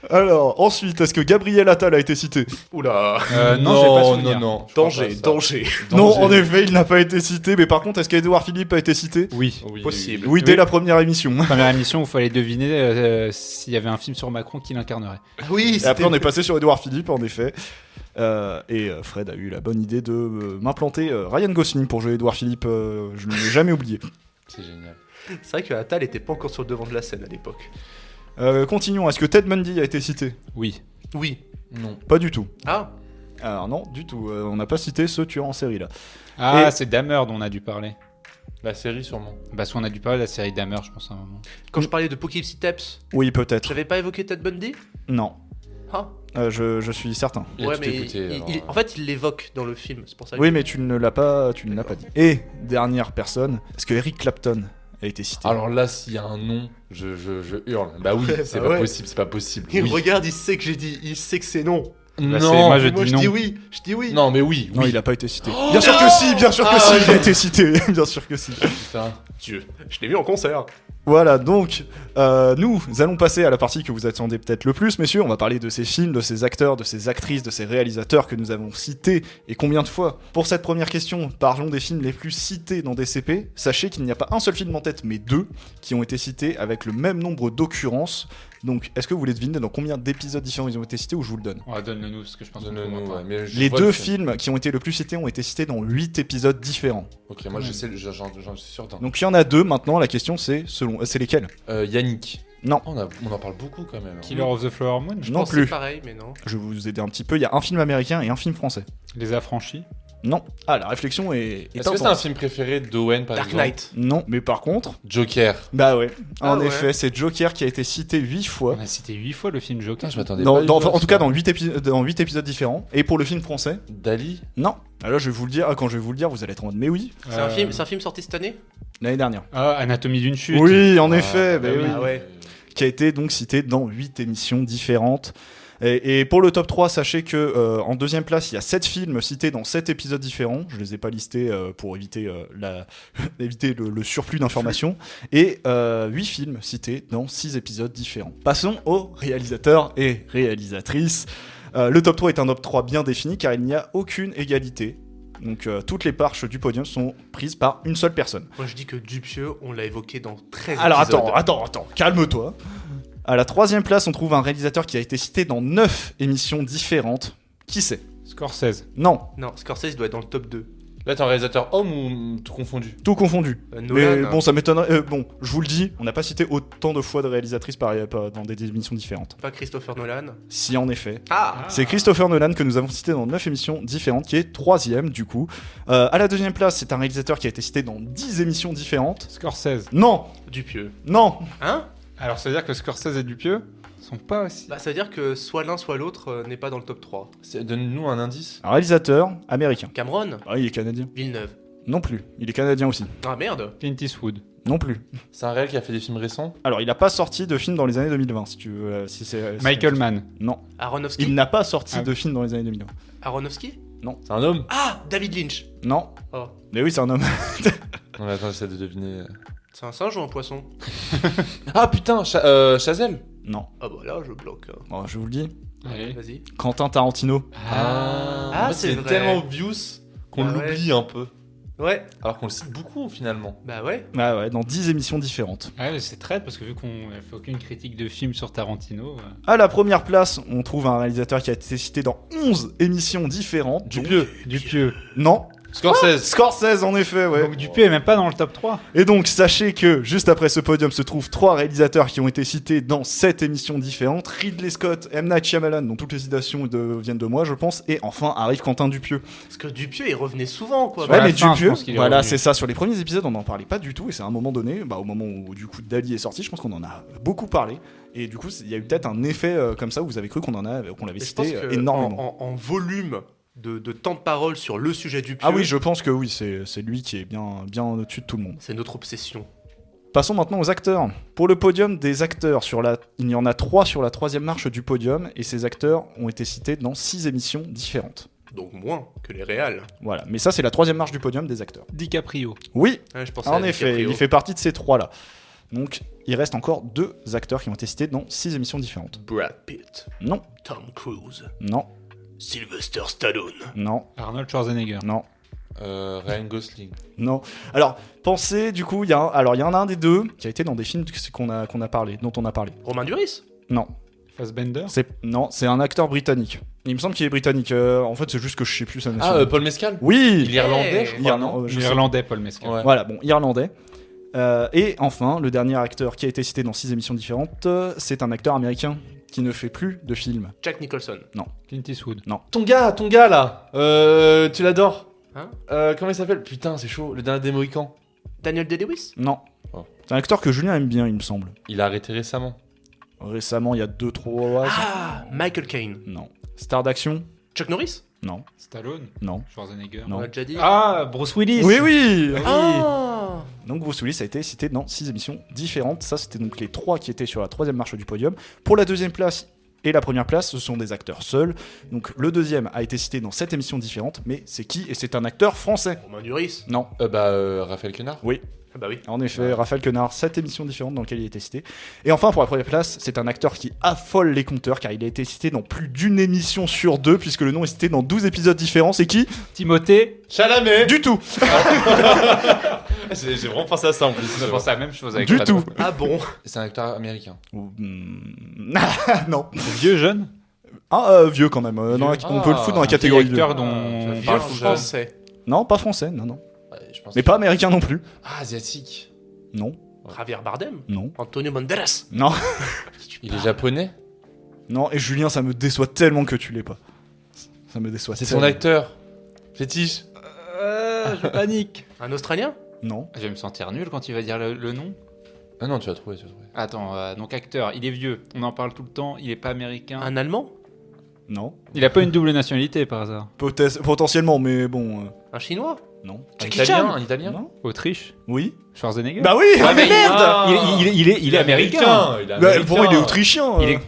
Alors, ensuite, est-ce que Gabriel Attal a été cité? Oula. Non, j'ai pas souvenir. non. je crois Danger, pas à ça. danger. Non, en effet, il n'a pas été cité. Mais par contre, est-ce qu'Edouard Philippe a été cité? Oui. Oui, Possible. Oui, dès la première émission. Première émission où il fallait deviner s'il y avait un film sur Macron qui l'incarnerait. Oui, Et après, on est passé sur Edouard Philippe, en effet. Et Fred a eu la bonne idée de m'implanter Ryan Gosling pour jouer Edouard Philippe. Je ne l'ai jamais oublié. C'est génial. C'est vrai que Attal était pas encore sur le devant de la scène à l'époque. Continuons. Est-ce que Ted Bundy a été cité? Oui. Oui. Non. Pas du tout. Ah, Alors non, du tout. On n'a pas cité ce tueur en série là. Ah, Et- c'est Dahmer dont on a dû parler. La série, sûrement. Parce qu'on a dû parler de la série Dahmer, je pense, à un moment. quand je parlais de Poughkeepsie Tapes, Oui, peut-être. j'avais pas évoqué Ted Bundy? Non. Ah. Je suis certain. Il a Ouais, tout mais écouté, alors. en fait, il l'évoque dans le film, c'est pour ça que... Oui, mais tu ne l'as pas dit. Et dernière personne, est-ce que Eric Clapton a été cité? Alors là, s'il y a un nom, je hurle. Bah oui, c'est Bah pas ouais. possible, c'est pas possible. Il Oui. regarde, il sait que j'ai dit, il sait que c'est non. Bah, Non, moi, je Moi, dis je non. dis oui, je dis oui. non, mais oui, Non, oui. il a pas été cité. Bien sûr que si, bien sûr que Ah, si, ouais. il a été cité, bien sûr que si. Putain. Dieu, je l'ai vu en concert. Voilà, donc nous allons passer à la partie que vous attendez peut-être le plus, messieurs. On va parler de ces films, de ces acteurs, de ces actrices, de ces réalisateurs que nous avons cités et combien de fois. Pour cette première question, parlons des films les plus cités dans DCP. Sachez qu'il n'y a pas un seul film en tête, mais deux qui ont été cités avec le même nombre d'occurrences. Donc, est-ce que vous voulez deviner dans combien d'épisodes différents ils ont été cités ou je vous le donne? Donne-le-nous, parce que je pense qu'on Donne-nous, comprend ouais, pas. mais je Les vois deux le film. films qui ont été le plus cités ont été cités dans 8 épisodes différents. Ok, moi je sais, j'en suis sûr d'un. Donc il y en a deux maintenant, la question c'est c'est lesquels? Yannick. Non. On en parle beaucoup quand même. Killer of the Flower Moon, Non Pensais plus. pareil, mais non. Je vais vous aider un petit peu, il y a un film américain et un film français. Les Affranchis. Non. Ah, la réflexion est Est-ce que c'est un intense. film préféré d'Owen par Dark exemple Knight. Non, mais par contre, Joker. bah ouais, Ah en ouais. effet, c'est Joker qui a été cité 8 fois. On a cité 8 fois le film Joker. Putain, je m'attendais Dans- pas. du dans- tout à en tout ça. cas, dans 8 épisodes différents. Et pour le film français, Dali. non. Alors je vais vous le dire, quand je vais vous le dire, vous allez être en mode mais oui, C'est un film sorti cette année? l'année dernière. Ah, Anatomie d'une chute. Oui, en Ah, effet, bah bah oui. oui. Ah ouais. Qui a été donc cité dans 8 émissions différentes. Et pour le top 3, sachez que en deuxième place, il y a 7 films cités dans 7 épisodes différents. Je les ai pas listés pour éviter, éviter le surplus d'informations. Et 8 films cités dans 6 épisodes différents. Passons aux réalisateurs et réalisatrices. Le top 3 est un top 3 bien défini car il n'y a aucune égalité. Donc toutes les marches du podium sont prises par une seule personne. Moi je dis que Dupieux, on l'a évoqué dans 13 Alors épisodes. attends, calme-toi. À la 3ème place, on trouve un réalisateur qui a été cité dans 9 émissions différentes. Qui c'est? Scorsese. Non, Non, Scorsese doit être dans le top 2. Là, t'es un réalisateur homme ou tout confondu? tout confondu. Nolan. Mais bon, ça m'étonnerait. Bon, je vous le dis, on n'a pas cité autant de fois de réalisatrices dans des émissions différentes. Pas Christopher Nolan. Si, en effet. Ah, C'est Christopher Nolan que nous avons cité dans 9 émissions différentes, qui est 3ème du coup. À la 2ème place, c'est un réalisateur qui a été cité dans 10 émissions différentes. Scorsese. Non, Dupieux. non, Hein? Alors ça veut dire que Scorsese et Dupieux sont pas aussi. Bah ça veut dire que soit l'un soit l'autre n'est pas dans le top 3. Donne-nous un indice. un réalisateur américain. Cameron. Ah, il est canadien. Villeneuve. Non plus. Il est canadien aussi. Ah merde. Clint Eastwood. Non plus. C'est un réel qui a fait des films récents. Alors, il n'a pas sorti de film dans les années 2020, si tu veux. Michael Mann. Non. Aronofsky. Il n'a pas sorti Ah. de film dans les années 2020. Aronofsky. C'est un homme. Ah, David Lynch. Non. Oh. Mais oui, c'est un homme. Non, mais attends, j'essaie de deviner. C'est un singe ou un poisson? Ah putain, Chazelle. Non. Ah bah là je bloque. Bon, je vous le dis. Allez. Vas-y. Quentin Tarantino. Ah, En fait, c'est c'est vrai. tellement obvious qu'on Ah ouais. l'oublie un peu. Ouais. Alors qu'on le cite beaucoup finalement. Bah ouais. Ah ouais, dans 10 émissions différentes. Ouais, mais c'est traite parce que vu qu'on a fait aucune critique de film sur Tarantino. À la première place, on trouve un réalisateur qui a été cité dans 11 émissions différentes. Dupieux. Dupieux. Non. Scorsese. Scorsese, en effet, ouais. Donc Dupieux est même pas dans le top 3. Et donc, sachez que juste après ce podium se trouvent 3 réalisateurs qui ont été cités dans 7 émissions différentes. Ridley Scott, M. Night Shyamalan, dont toutes les citations viennent de moi, je pense. Et enfin, arrive Quentin Dupieux. Parce que Dupieux il revenait souvent quoi. Sur Ouais, la mais fin, je Dupieux, pense qu'il est voilà, revenu. c'est ça. Sur les premiers épisodes, on n'en parlait pas du tout. Et c'est à un moment donné, au moment où du coup Dali est sorti, je pense qu'on en a beaucoup parlé. Et du coup, il y a eu peut-être un effet comme ça où vous avez cru qu'on l'avait Et je pense cité que énormément. en volume de temps de parole sur le sujet Dupieux. Ah oui, je pense que oui, c'est lui qui est bien au-dessus de tout le monde. C'est notre obsession. Passons maintenant aux acteurs. Pour le podium des acteurs, il y en a 3 sur la 3ème marche du podium, et ces acteurs ont été cités dans 6 émissions différentes. Donc moins que les réals. Voilà, mais ça c'est la 3ème marche du podium des acteurs. DiCaprio. Oui, Ouais, je pensais en à effet, DiCaprio. il fait partie de ces 3-là. Donc, il reste encore 2 acteurs qui ont été cités dans 6 émissions différentes. Brad Pitt, Non, Tom Cruise, non, Sylvester Stallone. non, Arnold Schwarzenegger. non, Ryan Gosling. non. Alors, pensez, du coup, il y en a un des deux qui a été dans des films qu'on a parlé, dont on a parlé. Romain Duris. Non, Fassbender. c'est un acteur britannique. Il me semble qu'il est britannique. En fait, c'est juste que je sais plus sa Ah, nationalité. Paul Mescal. Oui. Il est irlandais, je crois, Irlandais, non je sais Irlandais, Paul Mescal. Ouais. Voilà, bon, irlandais. Et enfin, le dernier acteur qui a été cité dans 6 émissions différentes, c'est un acteur américain qui ne fait plus de films. Jack Nicholson. Clint Eastwood. Ton gars là. Tu l'adores. Hein Comment il s'appelle? Putain, c'est chaud. Le dernier des Mohicans. Daniel Day-Lewis. Non. Oh. C'est un acteur que Julien aime bien, il me semble. Il a arrêté récemment. Récemment, il y a 2-3... Ah, Michael Caine. Non. Star d'action. Chuck Norris. Non. Stallone. Non. Schwarzenegger. Non. On l'a déjà dit. Ah, Bruce Willis. Oui. Ah. Donc Bruce Willis a été cité dans 6 émissions différentes. Ça, c'était donc les 3 qui étaient sur la 3e marche du podium. Pour la 2e place et la 1re place, ce sont des acteurs seuls. Donc le 2e a été cité dans 7 émissions différentes. Mais c'est qui? Et c'est un acteur français. Romain Duris. Non. Raphaël Quenard. Oui. Ah bah oui. En effet, Raphaël Quenard, 7 émissions différentes dans lesquelles il a été cité. Et enfin, pour la 1re place, c'est un acteur qui affole les compteurs car il a été cité dans plus d'une émission sur 2 puisque le nom est cité dans 12 épisodes différents. C'est qui? Timothée. Chalamet. Du tout. J'ai vraiment pensé à ça en plus. Je pensais à la même chose avec Du Brad tout. Pitt. Ah bon. C'est un acteur américain. Non. Vieux, jeune. Vieux quand même. On peut le foutre dans la Un catégorie vieil vieux. acteur dont on Vieux parle souvent. français. Non, pas français, non. Ouais, je pense Mais pas américain non plus. Ah, asiatique. Non, Javier Bardem. non, Antonio Banderas. non, Il est japonais. non. Et Julien, ça me déçoit tellement que tu l'aies pas. Ça me déçoit. C'est tellement. son acteur. Fétiche. Je panique. Un Australien. Non. Je vais me sentir nul quand il va dire le nom. Ah non, tu vas trouver. Attends, donc acteur, il est vieux, on en parle tout le temps, il est pas américain. Un Allemand. Non. Il a pas une double nationalité par hasard. Potentiellement, mais bon. Un Chinois. Non. Un italien. Non. Autriche. Oui. Schwarzenegger. Bah oui. Ah, mais merde. Il est américain. Il est Bah, américain. pour moi, il est autrichien. Il est-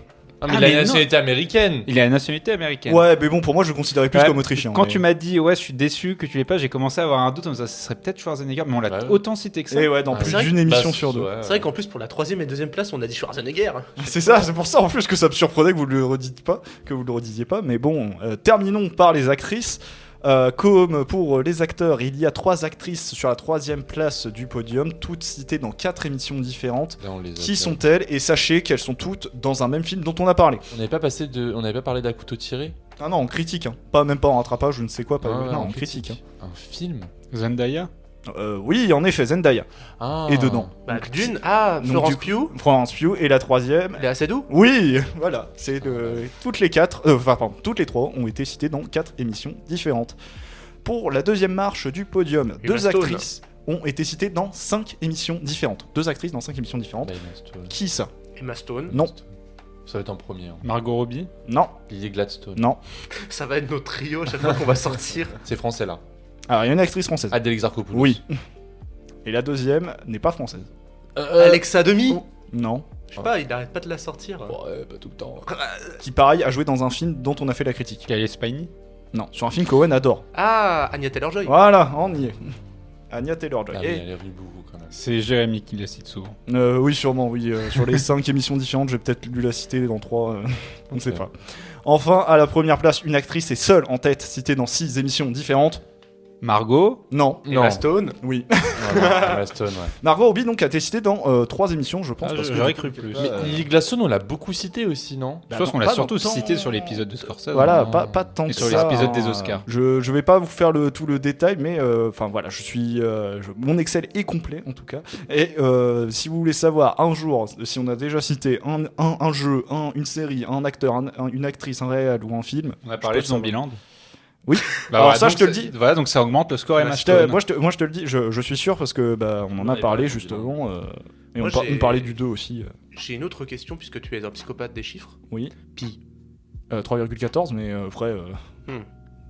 Ah, mais Ah, il a mais une non. nationalité américaine. Il a la nationalité américaine. Ouais, mais bon, pour moi, je le considérais plus Ouais, comme autrichien. Quand mais- tu m'as dit ouais, je suis déçu que tu l'aies pas, j'ai commencé à avoir un doute en me disant ça serait peut-être Schwarzenegger, mais on l'a Bah ouais. autant cité que ça. Et ouais, dans Ah, plus c'est vrai d'une que- émission Bah, sur 2. ouais, C'est vrai qu'en plus pour la 3e et 2e place, on a dit Schwarzenegger. C'est ça, c'est pour ça en plus que ça me surprenait que vous le redisiez pas. Mais bon, terminons par les actrices. Comme pour les acteurs, il y a 3 actrices sur la 3e place du podium, toutes citées dans 4 émissions différentes. Là, on les a Qui fait. sont-elles? Et sachez qu'elles sont toutes dans un même film dont on a parlé. On n'avait pas parlé d'un couteau tiré. Ah non, en critique, hein. Même pas en rattrapage, je ne sais quoi, pas. Ah, non, en critique. Un film. Zendaya. Oui, en effet, Zendaya. Ah. Et dedans. Bah, Dune. Ah, Donc, Florence du- Pugh. Florence Pugh. Et la 3e. Léa Seydoux. Oui, voilà. C'est toutes les 4, toutes les 3 ont été citées dans 4 émissions différentes. Pour la 2e marche du podium, Emma 2 Stone. actrices ont été citées dans 5 émissions différentes. 2 actrices dans 5 émissions différentes. Bah, Emma Stone. Qui ça? Emma Stone. Non, Ça va être en premier. Hein. Margot Robbie. non, Lily Gladstone. non. Ça va être notre trio à chaque fois qu'on va sortir. C'est français là. Alors, il y a une actrice française. Adèle Exarchopoulos. Oui. Et la 2e n'est pas française. Alexa Demi. Non. Je sais pas, il arrête pas de la sortir. Ouais, pas tout le temps. Qui, pareil, a joué dans un film dont on a fait la critique. Kelly Spiney. Non, sur un film qu'Owen adore. Ah, Anya Taylor-Joy. Voilà, on y est. Anya Taylor-Joy. Ah, mais Et- elle rit beaucoup quand même. C'est Jérémy qui la cite souvent. Oui, sûrement, oui. Sur les 5 émissions différentes, j'ai peut-être dû la citer dans 3. On ne sait Ok. pas. Enfin, à la première place, une actrice est seule en tête, citée dans 6 émissions différentes. Margot. Non. Emma Stone. Oui. Emma Stone, ouais. Margot Robbie donc a été citée dans 3 émissions, je pense. Ah, parce que j'aurais du cru coup, plus. Mais Lily Gladstone, on l'a beaucoup cité aussi, non Je pense non, qu'on l'a pas surtout dans- cité sur l'épisode de Scorsese. Voilà, Non. pas tant Et que sur ça. l'épisode des Oscars. Je vais pas vous faire tout le détail, mais enfin voilà, mon Excel est complet en tout cas. Et si vous voulez savoir un jour si on a déjà cité un jeu, une série, un acteur, une actrice, un réel ou un film. On a parlé de je peux Zombieland. Oui. Bah Alors voilà, ça, donc je te le ça- dis. Voilà, donc ça augmente le score Emma Moi Stone. je te le dis, je suis sûr parce que on en a avait parlé parlé justement. Et Moi, on parlait du 2 aussi. J'ai une autre question puisque tu es un psychopathe des chiffres. Oui. Pi. 3,14, mais après.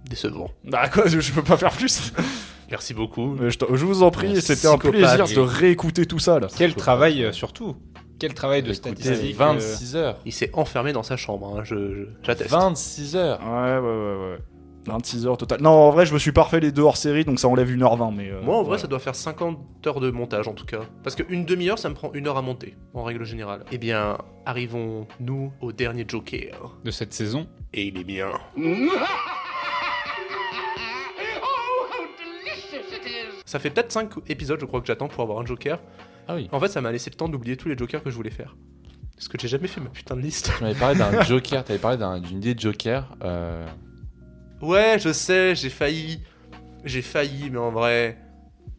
Décevant. Bah quoi, je peux pas faire plus. Merci beaucoup. Je vous en prie, Un c'était un psychopathe. plaisir de réécouter tout ça là. Quel travail surtout. Quel travail de Écoutez, statistique. 26 heures. Il s'est enfermé dans sa chambre, hein, j'atteste. 26 heures. Ouais. Un teaser total. Non, en vrai, je me suis pas refait les 2 hors série, donc ça enlève 1h20. Mais, Moi, en vrai, voilà. ça doit faire 50 heures de montage en tout cas. Parce qu'une demi-heure, ça me prend 1 heure à monter, en règle générale. Eh bien, arrivons-nous au dernier Joker. De cette saison. Et il est bien. Ça fait peut-être 5 épisodes, je crois, que j'attends pour avoir un Joker. Ah oui. En fait, ça m'a laissé le temps d'oublier tous les Jokers que je voulais faire. Parce que j'ai jamais fait ma putain de liste. Tu m'avais parlé d'un Joker, t'avais parlé d'une idée de Joker. Ouais, je sais, j'ai failli, mais en vrai,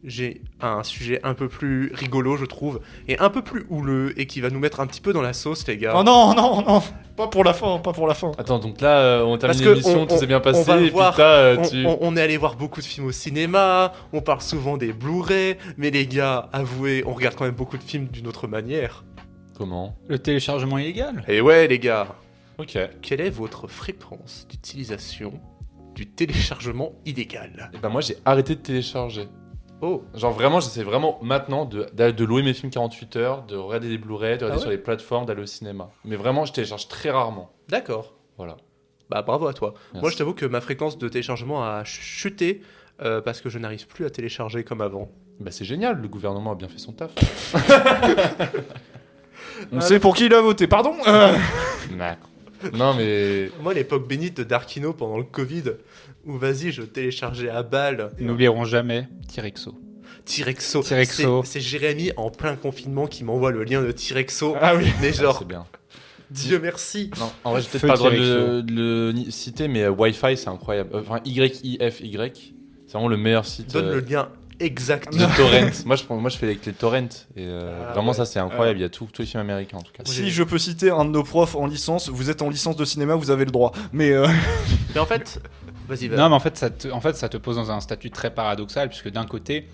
j'ai un sujet un peu plus rigolo, je trouve, et un peu plus houleux, et qui va nous mettre un petit peu dans la sauce, les gars. Oh non, non, non, pas pour la fin, pas pour la fin. Attends, donc là, on termine Parce que l'émission, tout s'est bien passé, va et voir- puis là, on est allé voir beaucoup de films au cinéma, on parle souvent des Blu-ray, mais les gars, avouez, on regarde quand même beaucoup de films d'une autre manière. Comment? Le téléchargement illégal. Et ouais, les gars, Ok. quelle est votre fréquence d'utilisation du téléchargement illégal? Et ben moi, j'ai arrêté de télécharger. Oh, Genre vraiment, j'essaie vraiment maintenant de louer mes films 48 heures, de regarder des Blu-ray, de regarder Ah ouais sur les plateformes, d'aller au cinéma. Mais vraiment, je télécharge très rarement. d'accord. Voilà. Bah bravo à toi. Merci. Moi je t'avoue que ma fréquence de téléchargement a chuté parce que je n'arrive plus à télécharger comme avant. Bah c'est génial, le gouvernement a bien fait son taf. On sait pour qui il a voté, pardon. Non mais... Moi l'époque bénite de Darkino pendant le Covid, où vas-y je téléchargeais à balle N'oublierons jamais Tirexo. Tirexo. Tirexo. C'est Jérémy en plein confinement qui m'envoie le lien de Tirexo. Ah oui. Mais Ah, genre, c'est bien. Dieu merci. Non, en vrai, j'ai peut-être Feu pas le droit Tirexo. de le citer, mais Wi-Fi, c'est incroyable. Enfin, YIFY, c'est vraiment le meilleur site Donne le lien exact. de torrent. moi, je fais avec les torrents. Et Ah, vraiment, ouais. ça, c'est incroyable. Il y a tous les films américains, en tout cas. Si je peux citer un de nos profs en licence, vous êtes en licence de cinéma, vous avez le droit. Mais Mais en fait, vas-y, Non, mais en fait, ça te pose dans un statut très paradoxal, puisque d'un côté,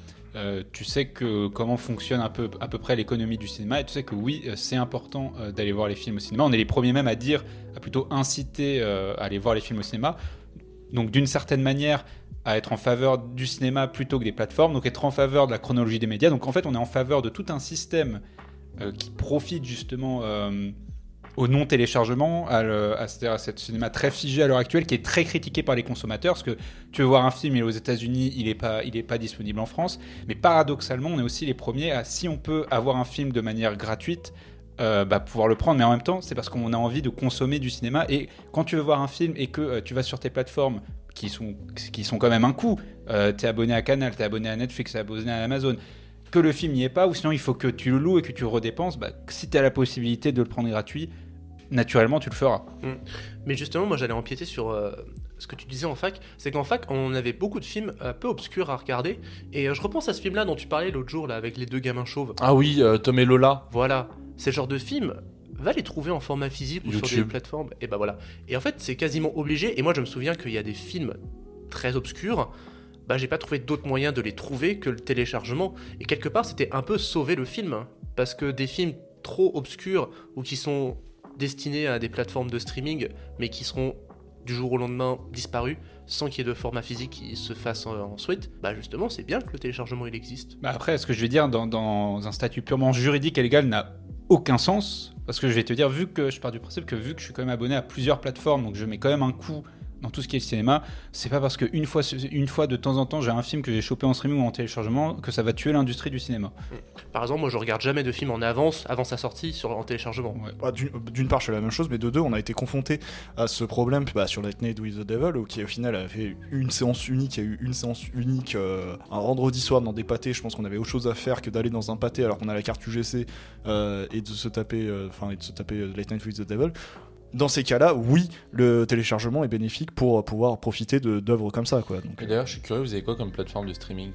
tu sais que comment fonctionne à peu près l'économie du cinéma, et tu sais que oui, c'est important d'aller voir les films au cinéma. On est les premiers même à plutôt inciter à aller voir les films au cinéma. Donc d'une certaine manière, à être en faveur du cinéma plutôt que des plateformes, donc être en faveur de la chronologie des médias. Donc en fait, on est en faveur de tout un système qui profite justement au non-téléchargement, c'est-à-dire à ce cinéma très figé à l'heure actuelle, qui est très critiqué par les consommateurs, parce que tu veux voir un film, il est aux États-Unis, il est pas disponible en France, mais paradoxalement, on est aussi les premiers à, si on peut avoir un film de manière gratuite, pouvoir le prendre, mais en même temps, c'est parce qu'on a envie de consommer du cinéma, et quand tu veux voir un film et que tu vas sur tes plateformes, qui sont quand même un coût, t'es abonné à Canal, t'es abonné à Netflix, t'es abonné à Amazon, que le film n'y est pas, ou sinon il faut que tu le loues et que tu le redépenses, si t'as la possibilité de le prendre gratuit, naturellement tu le feras. Mais justement, moi j'allais empiéter sur ce que tu disais en fac, c'est qu'en fac on avait beaucoup de films un peu obscurs à regarder, et je repense à ce film-là dont tu parlais l'autre jour là avec les deux gamins chauves. Ah oui, Tom et Lola. Voilà, c'est le genre de film, va les trouver en format physique ou sur des YouTube. plateformes, et bah voilà. Et en fait c'est quasiment obligé, et moi je me souviens qu'il y a des films très obscurs, j'ai pas trouvé d'autre moyen de les trouver que le téléchargement, et quelque part c'était un peu sauver le film, parce que des films trop obscurs ou qui sont destinés à des plateformes de streaming, mais qui seront du jour au lendemain disparus, sans qu'il y ait de format physique qui se fasse ensuite, justement c'est bien que le téléchargement il existe. Après, ce que je vais dire dans un statut purement juridique et légal n'a aucun sens, parce que je vais te dire, vu que je pars du principe que vu que je suis quand même abonné à plusieurs plateformes, donc je mets quand même un coût dans tout ce qui est le cinéma, c'est pas parce qu'une fois de temps en temps j'ai un film que j'ai chopé en streaming ou en téléchargement que ça va tuer l'industrie du cinéma. Par exemple, moi je regarde jamais de film en avance avant sa sortie en téléchargement. Ouais. d'une part, je fais la même chose, mais de deux, on a été confronté à ce problème sur Late Night with the Devil, qui au final a fait une séance unique. Il y a eu une séance unique un vendredi soir dans des pâtés. Je pense qu'on avait autre chose à faire que d'aller dans un pâté alors qu'on a la carte UGC et de se taper Late Night with the Devil. Dans ces cas-là, oui, le téléchargement est bénéfique pour pouvoir profiter d'œuvres comme ça, quoi. Donc, Et d'ailleurs, je suis curieux, vous avez quoi comme plateforme de streaming?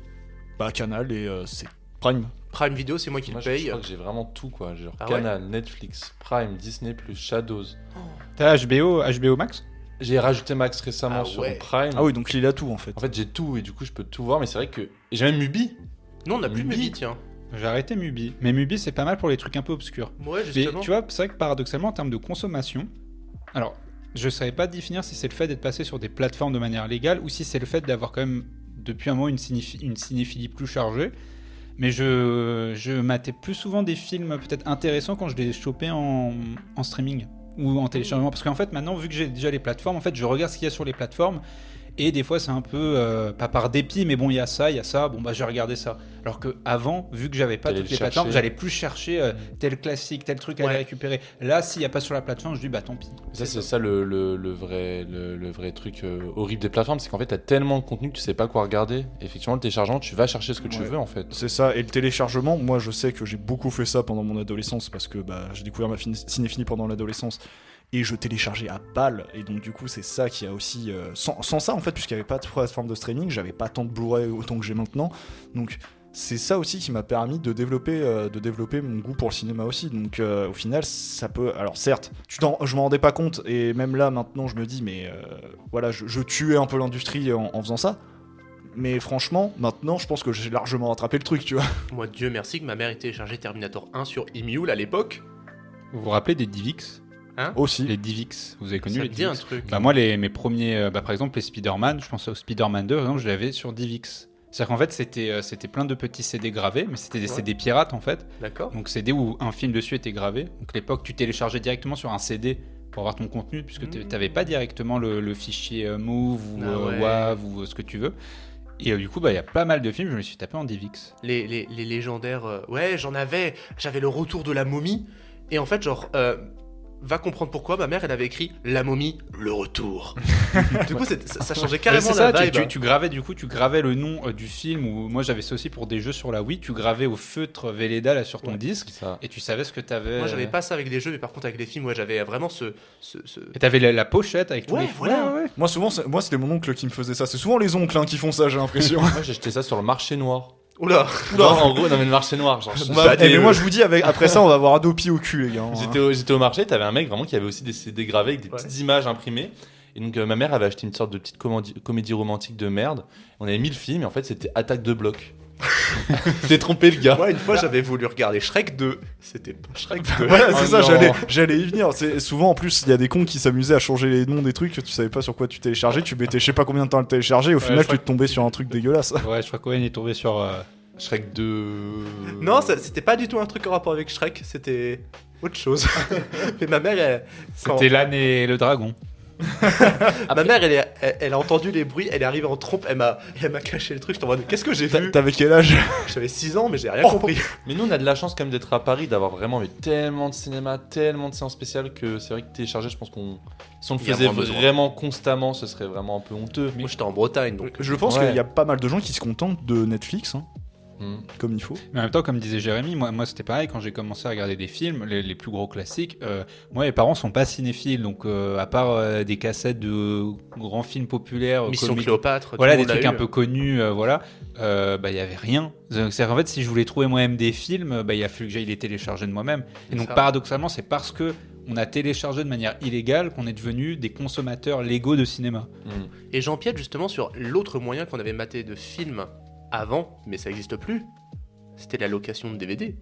Canal et c'est Prime. Prime Video, c'est moi qui Moi, le je paye. crois que j'ai vraiment tout, quoi. Genre Ah Canal, Netflix, Prime, Disney+, Shadows. T'as HBO Max? J'ai rajouté Max récemment Ah sur ouais. Prime. Ah oui, donc il a tout en fait. En fait, j'ai tout et du coup, je peux tout voir, mais c'est vrai que... Et j'ai même Mubi. Non, on n'a plus Mubi. Mubi, tiens. J'ai arrêté Mubi, mais Mubi c'est pas mal pour les trucs un peu obscurs. Ouais, Mais justement. tu vois, c'est vrai que paradoxalement, en termes de consommation, alors, je ne savais pas définir si c'est le fait d'être passé sur des plateformes de manière légale ou si c'est le fait d'avoir quand même, depuis un moment, une cinéphilie plus chargée. Mais je matais plus souvent des films peut-être intéressants quand je les chopais en streaming ou en téléchargement. Parce qu'en fait, maintenant, vu que j'ai déjà les plateformes, en fait, je regarde ce qu'il y a sur les plateformes. Et des fois, c'est un peu, pas par dépit, mais bon, il y a ça, bon, bah, je vais regarder ça. Alors qu'avant, vu que j'avais pas T'allais toutes le les plateformes, chercher. j'allais plus chercher tel classique, tel truc à aller Ouais. récupérer. Là, s'il n'y a pas sur la plateforme, je dis, bah tant pis. Ça, c'est ça le vrai truc horrible des plateformes, c'est qu'en fait, t'as tellement de contenu que tu sais pas quoi regarder. Effectivement, le téléchargement, tu vas chercher ce que tu Ouais. veux en fait. C'est ça, et le téléchargement, moi je sais que j'ai beaucoup fait ça pendant mon adolescence parce que j'ai découvert ma cinéphilie pendant l'adolescence et je téléchargeais à balle, et donc du coup c'est ça qui a aussi... sans ça en fait, puisqu'il n'y avait pas de plateforme de streaming, j'avais pas tant de Blu-ray autant que j'ai maintenant, donc c'est ça aussi qui m'a permis de développer mon goût pour le cinéma aussi, donc au final ça peut... Alors certes, je m'en rendais pas compte, et même là maintenant je me dis mais voilà, je tuais un peu l'industrie en faisant ça. Mais franchement, maintenant, je pense que j'ai largement rattrapé le truc, tu vois. Moi, Dieu merci que ma mère ait téléchargé Terminator 1 sur Emule à l'époque. Vous vous rappelez des DivX? Aussi. Les DivX, vous avez connu Ça les me dit un DivX? truc. Bah moi, mes premiers, par exemple, les Spider-Man, je pense au Spider-Man 2, par exemple, je l'avais sur DivX. C'est-à-dire qu'en fait, c'était plein de petits CD gravés, mais c'était des Ouais. CD pirates, en fait. D'accord. Donc CD où un film dessus était gravé. Donc à l'époque, tu téléchargeais directement sur un CD pour avoir ton contenu, puisque tu n'avais pas directement le fichier Move ou Ah ouais. WAV ou ce que tu veux. Et du coup, il y a pas mal de films, je me suis tapé en DivX. Les légendaires. Ouais, j'avais le retour de la momie. Et en fait, genre, va comprendre pourquoi ma mère, elle avait écrit La momie, le retour. Du coup, ça changeait carrément c'est ça, la vibe. tu gravais le nom du film, ou moi j'avais ça aussi pour des jeux sur la Wii, tu gravais au feutre Velleda là sur ton disque, C'est ça. et tu savais ce que t'avais. Moi, j'avais pas ça avec les jeux, mais par contre, avec les films, ouais, j'avais vraiment ce... Et t'avais la pochette avec tous Ouais, les voilà. Ouais. Moi, souvent, c'était mon oncle qui me faisait ça. C'est souvent les oncles qui font ça, j'ai l'impression. Moi, j'ai acheté ça sur le marché noir. Oula. Genre, en gros, non mais le marché noir. Genre, Mais moi, je vous dis, après ça, on va avoir Adopi au cul, les gars. hein. J'étais au marché, t'avais un mec vraiment qui avait aussi des CD gravés avec des Ouais. petites images imprimées. Et donc ma mère avait acheté une sorte de petite comédie romantique de merde. On avait mis le film et en fait c'était Attaque de bloc. T'es trompé le gars. Moi, une fois, j'avais voulu regarder Shrek 2. C'était pas Shrek 2. Voilà, c'est Oh ça, non. j'allais y venir. Souvent, en plus, il y a des cons qui s'amusaient à changer les noms des trucs, tu savais pas sur quoi tu téléchargeais, tu mettais je sais pas combien de temps à le télécharger, au final, je tu crois te tombais sur un truc dégueulasse. Ouais, je crois qu'Owen est tombé sur. Shrek 2. Non, c'était pas du tout un truc en rapport avec Shrek, c'était autre chose. Mais ma mère, C'était l'âne et le dragon. ma mère, elle a entendu les bruits, elle est arrivée en trompe, elle m'a caché le truc. J'étais en mode, qu'est-ce que j'ai vu? T'avais quel âge? J'avais 6 ans, mais j'ai rien Oh. compris. Mais nous on a de la chance quand même d'être à Paris, d'avoir vraiment eu tellement de cinéma, tellement de séances spéciales que c'est vrai que télécharger, je pense qu'on si on le Il y a faisait moins besoin. vraiment constamment, ce serait vraiment un peu honteux. Moi, j'étais en Bretagne, donc. Je pense Ouais. qu'il y a pas mal de gens qui se contentent de Netflix, hein, Hmm. comme il faut. Mais en même temps, comme disait Jérémy, moi c'était pareil quand j'ai commencé à regarder des films, les plus gros classiques. Moi, mes parents sont pas cinéphiles, donc à part des cassettes de grands films populaires, Mission comiques, Cléopâtre. voilà, tout le des monde trucs l'a un eu. peu connus, voilà. Il y avait rien. C'est-à-dire qu'en fait, si je voulais trouver moi-même des films, il a fallu que j'aille les télécharger de moi-même. Et donc, Ça. paradoxalement, c'est parce que on a téléchargé de manière illégale qu'on est devenu des consommateurs légaux de cinéma. Hmm. Et j'empiète justement sur l'autre moyen qu'on avait maté de films avant, mais ça n'existe plus. C'était la location de DVD.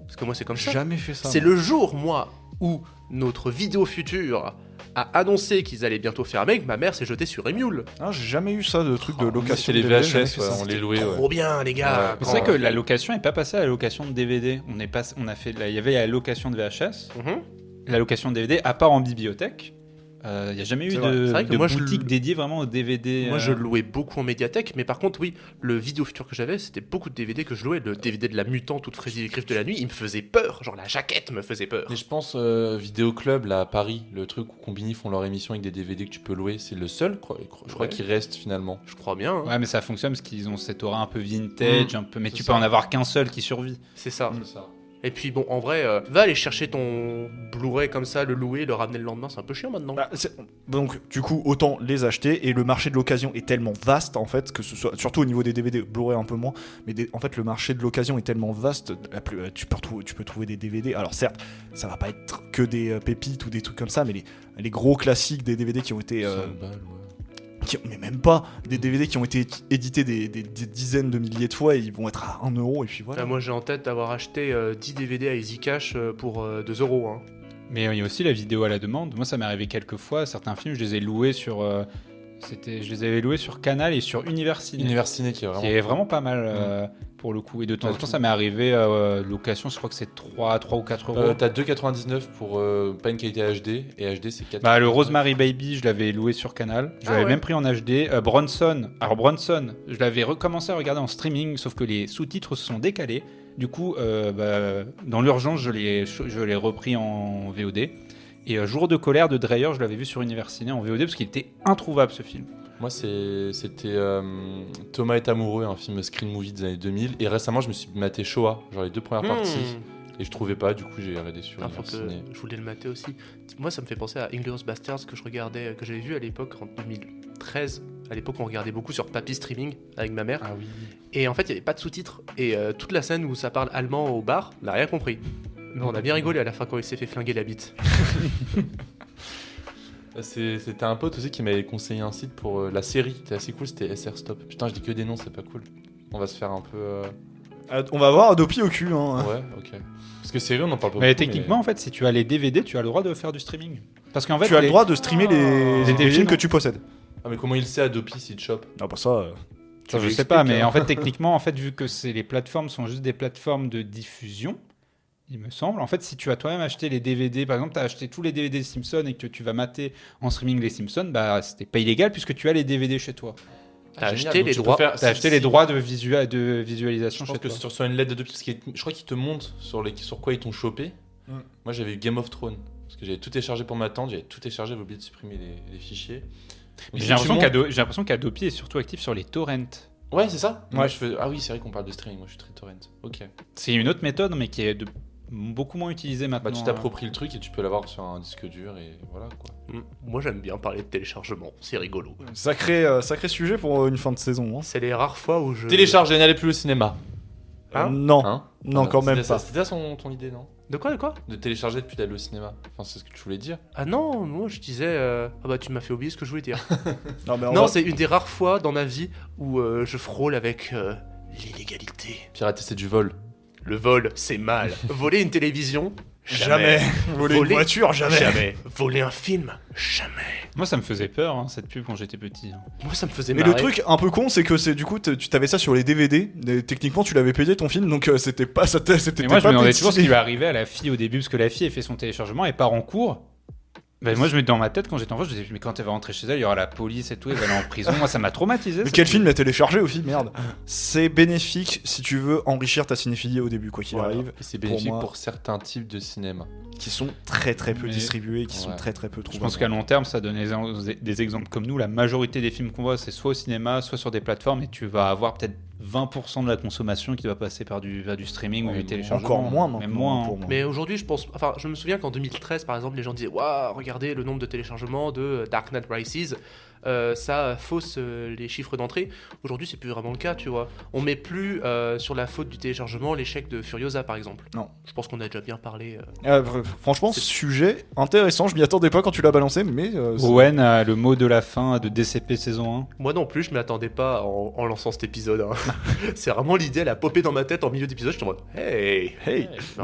Parce que moi, c'est comme ça. Jamais fait ça. C'est le jour, moi, où notre vidéo future a annoncé qu'ils allaient bientôt fermer, que ma mère s'est jetée sur Emule. Ah, j'ai jamais eu ça de truc de location. C'était les de DVD, jamais VHS, fait ça. ouais, on les louait. Trop bien, les gars. Ouais. Mais c'est vrai que la location n'est pas passée à la location de DVD. Il y avait la location de VHS, Mhm. la location de DVD, à part en bibliothèque. Il n'y a jamais eu C'est vrai. C'est vrai que de moi, boutique dédiée vraiment au DVD. Moi, je louais beaucoup en médiathèque, mais par contre, oui, le vidéo futur que j'avais, c'était beaucoup de DVD que je louais. Le DVD de la Mutant, toute Freddy les Griffes de la nuit, il me faisait peur. Genre, la jaquette me faisait peur. Mais je pense Vidéo Club là à Paris, le truc où Combini font leur émission avec des DVD que tu peux louer, c'est le seul, je crois Ouais. qu'il reste finalement. Je crois bien. hein. Ouais, mais ça fonctionne parce qu'ils ont cette aura un peu vintage, un peu. Mais c'est tu ça. peux en avoir qu'un seul qui survit. C'est ça. C'est ça. Et puis, bon, en vrai, va aller chercher ton Blu-ray comme ça, le louer, le ramener le lendemain, c'est un peu chiant maintenant. Donc, du coup, autant les acheter. Et le marché de l'occasion est tellement vaste, en fait, que ce soit surtout au niveau des DVD, Blu-ray un peu moins. Mais en fait, le marché de l'occasion est tellement vaste. Tu peux trouver des DVD. Alors, certes, ça va pas être que des pépites ou des trucs comme ça, mais les gros classiques des DVD qui ont été. 100 balles, ouais. Mais même pas des DVD qui ont été édités des dizaines de milliers de fois et ils vont être à 1 euro et puis voilà. Moi, j'ai en tête d'avoir acheté 10 DVD à Easy Cash pour 2 euros. Hein. Mais il y a aussi la vidéo à la demande. Moi, ça m'est arrivé quelques fois. Certains films, je les ai loués sur Je les avais loués sur Canal et sur Univers Ciné. Univers Ciné qui est vraiment. Qui est vraiment pas mal pour le coup. Et de temps en temps, ça m'est arrivé location, je crois que c'est 3 ou 4 euros. T'as 2,99 pour pas une qualité HD et HD c'est 4. Bah, le Rosemary Baby, je l'avais loué sur Canal. Je l'avais même pris en HD. Bronson, je l'avais recommencé à regarder en streaming, sauf que les sous-titres se sont décalés. Du coup, dans l'urgence, je l'ai repris en VOD. Et Jour de colère de Dreyer, je l'avais vu sur Univers Ciné en VOD parce qu'il était introuvable ce film. Moi, c'était Thomas est amoureux, un film screen movie des années 2000. Et récemment, je me suis maté Shoah, genre les 2 premières parties. Et je trouvais pas, du coup, j'ai regardé sur Univers Ciné. Je voulais le mater aussi. Moi, ça me fait penser à Inglourious Basterds que j'avais vu à l'époque en 2013. À l'époque, on regardait beaucoup sur Papy Streaming avec ma mère. Ah oui. Et en fait, il n'y avait pas de sous-titres. Et toute la scène où ça parle allemand au bar, on n'a rien compris. Mais on a bien rigolé à la fin quand il s'est fait flinguer la bite. C'était un pote aussi qui m'avait conseillé un site pour la série. C'était assez cool, c'était SR Stop. Putain, je dis que des noms, c'est pas cool. On va se faire un peu. On va avoir Adopi au cul. Hein. Ouais, ok. Parce que série, on en parle pas Mais beaucoup. techniquement, en fait, si tu as les DVD, tu as le droit de faire du streaming. Parce qu'en fait, Tu as le droit de streamer les films que tu possèdes. Ah, mais comment il sait Adopi s'il te chope? Non, pas ça. Ça, je sais pas, mais en fait, techniquement, vu que les plateformes sont juste des plateformes de diffusion, il me semble. En fait, si tu as toi-même acheté les DVD, par exemple, tu as acheté tous les DVD des Simpsons et que tu vas mater en streaming les Simpsons, bah, c'était pas illégal puisque tu as les DVD chez toi. T'as acheté les droits. T'as acheté les droits de visualisation je chez pense que toi. c'est sur une lettre d'Adopi, parce que je crois qu'ils te montrent sur quoi ils t'ont chopé. Moi, j'avais eu Game of Thrones, parce que j'avais tout téléchargé pour ma tante, j'avais tout téléchargé, j'avais oublié de supprimer les fichiers. J'ai l'impression qu'Adopi est surtout actif sur les torrents. Ouais, c'est ça. Ouais. Moi, ah oui, c'est vrai qu'on parle de streaming, moi je suis très torrent. Ok. C'est une autre méthode, mais qui est beaucoup moins utilisée maintenant. Bah, tu t'appropries le truc et tu peux l'avoir sur un disque dur et voilà quoi. Moi, j'aime bien parler de téléchargement, c'est rigolo. Sacré sujet pour une fin de saison. Hein. C'est les rares fois où je... Télécharger, n'allez plus au cinéma. Non, Hein non, quand même pas. C'était ça ton idée, non? De quoi De télécharger depuis d'aller au cinéma. Enfin, c'est ce que tu voulais dire. Ah non, moi je disais... Ah bah tu m'as fait oublier ce que je voulais dire. Non, C'est une des rares fois dans ma vie où je frôle avec l'illégalité. Pirater, c'est du vol. Le vol, c'est mal. Voler une télévision, jamais. Voler une voiture, jamais. Voler un film, jamais. Moi, ça me faisait peur, cette pub quand j'étais petit. Moi, ça me faisait Mais marrer. le truc un peu con, c'est que du coup, tu t'avais ça sur les DVD. Techniquement, tu l'avais payé ton film, donc c'était pas ça. C'était Mais moi, je me demandais petit. toujours ce qui va arriver à la fille au début, parce que la fille, elle fait son téléchargement, elle part en cours. Ben, moi, je me dans ma tête, quand j'étais enfant, je disais, mais quand elle va rentrer chez elle, il y aura la police et tout, elle va aller en prison. Moi, ça m'a traumatisé. Mais quel film l'a téléchargé aussi, merde. C'est bénéfique si tu veux enrichir ta cinéphilie au début, quoi qu'il arrive. Et c'est bénéfique pour certains types de cinéma. Qui sont très peu distribués, qui sont très peu trouvables. Je pense qu'à long terme, ça donne des exemples comme nous. La majorité des films qu'on voit, c'est soit au cinéma, soit sur des plateformes, et tu vas avoir peut-être 20% de la consommation qui va passer vers du streaming ou du téléchargement. Encore moins maintenant. Pour moi. Mais aujourd'hui, je me souviens qu'en 2013, par exemple, les gens disaient waouh, regardez le nombre de téléchargements de Dark Knight Rises. Ça fausse les chiffres d'entrée. Aujourd'hui, c'est plus vraiment le cas, tu vois. On met plus sur la faute du téléchargement l'échec de Furiosa, par exemple. Non. Je pense qu'on a déjà bien parlé. Franchement, sujet intéressant. Je m'y attendais pas quand tu l'as balancé, mais. Owen a le mot de la fin de DCP saison 1. Moi non plus, je m'y attendais pas en lançant cet épisode. Hein. C'est vraiment l'idée, elle a popé dans ma tête en milieu d'épisode. Je suis en mode hey.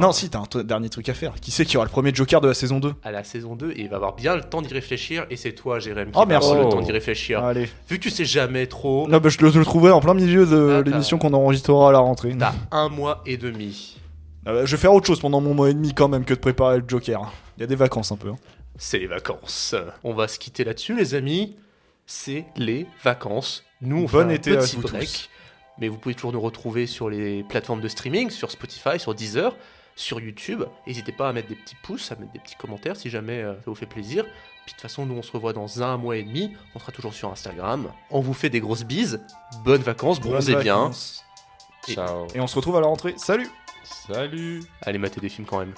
Non, si, t'as un dernier truc à faire. Qui c'est qui aura le premier Joker de la saison 2 ? À la saison 2, et il va avoir bien le temps d'y réfléchir. Et c'est toi, Jérém, qui Oh, va merci. avoir le temps d'y réfléchir. Allez. Vu que tu sais jamais trop, Non, bah, je le trouverai en plein milieu de l'émission qu'on enregistrera à la rentrée. t'as 1 mois et demi. Je vais faire autre chose pendant mon mois et demi quand même que de préparer le Joker. Il y a des vacances un peu. Hein. C'est les vacances. On va se quitter là-dessus, les amis. C'est les vacances. Nous, on Bon fait été un à petit vous break. tous. Mais vous pouvez toujours nous retrouver sur les plateformes de streaming, sur Spotify, sur Deezer, sur YouTube. N'hésitez pas à mettre des petits pouces, à mettre des petits commentaires si jamais ça vous fait plaisir. Puis de toute façon, nous on se revoit dans 1 mois et demi. On sera toujours sur Instagram. On vous fait des grosses bises. Bonnes vacances, bronzez Bonnes bien. vacances. Ciao. Et on se retrouve à la rentrée. Salut! Salut. Allez mater des films quand même.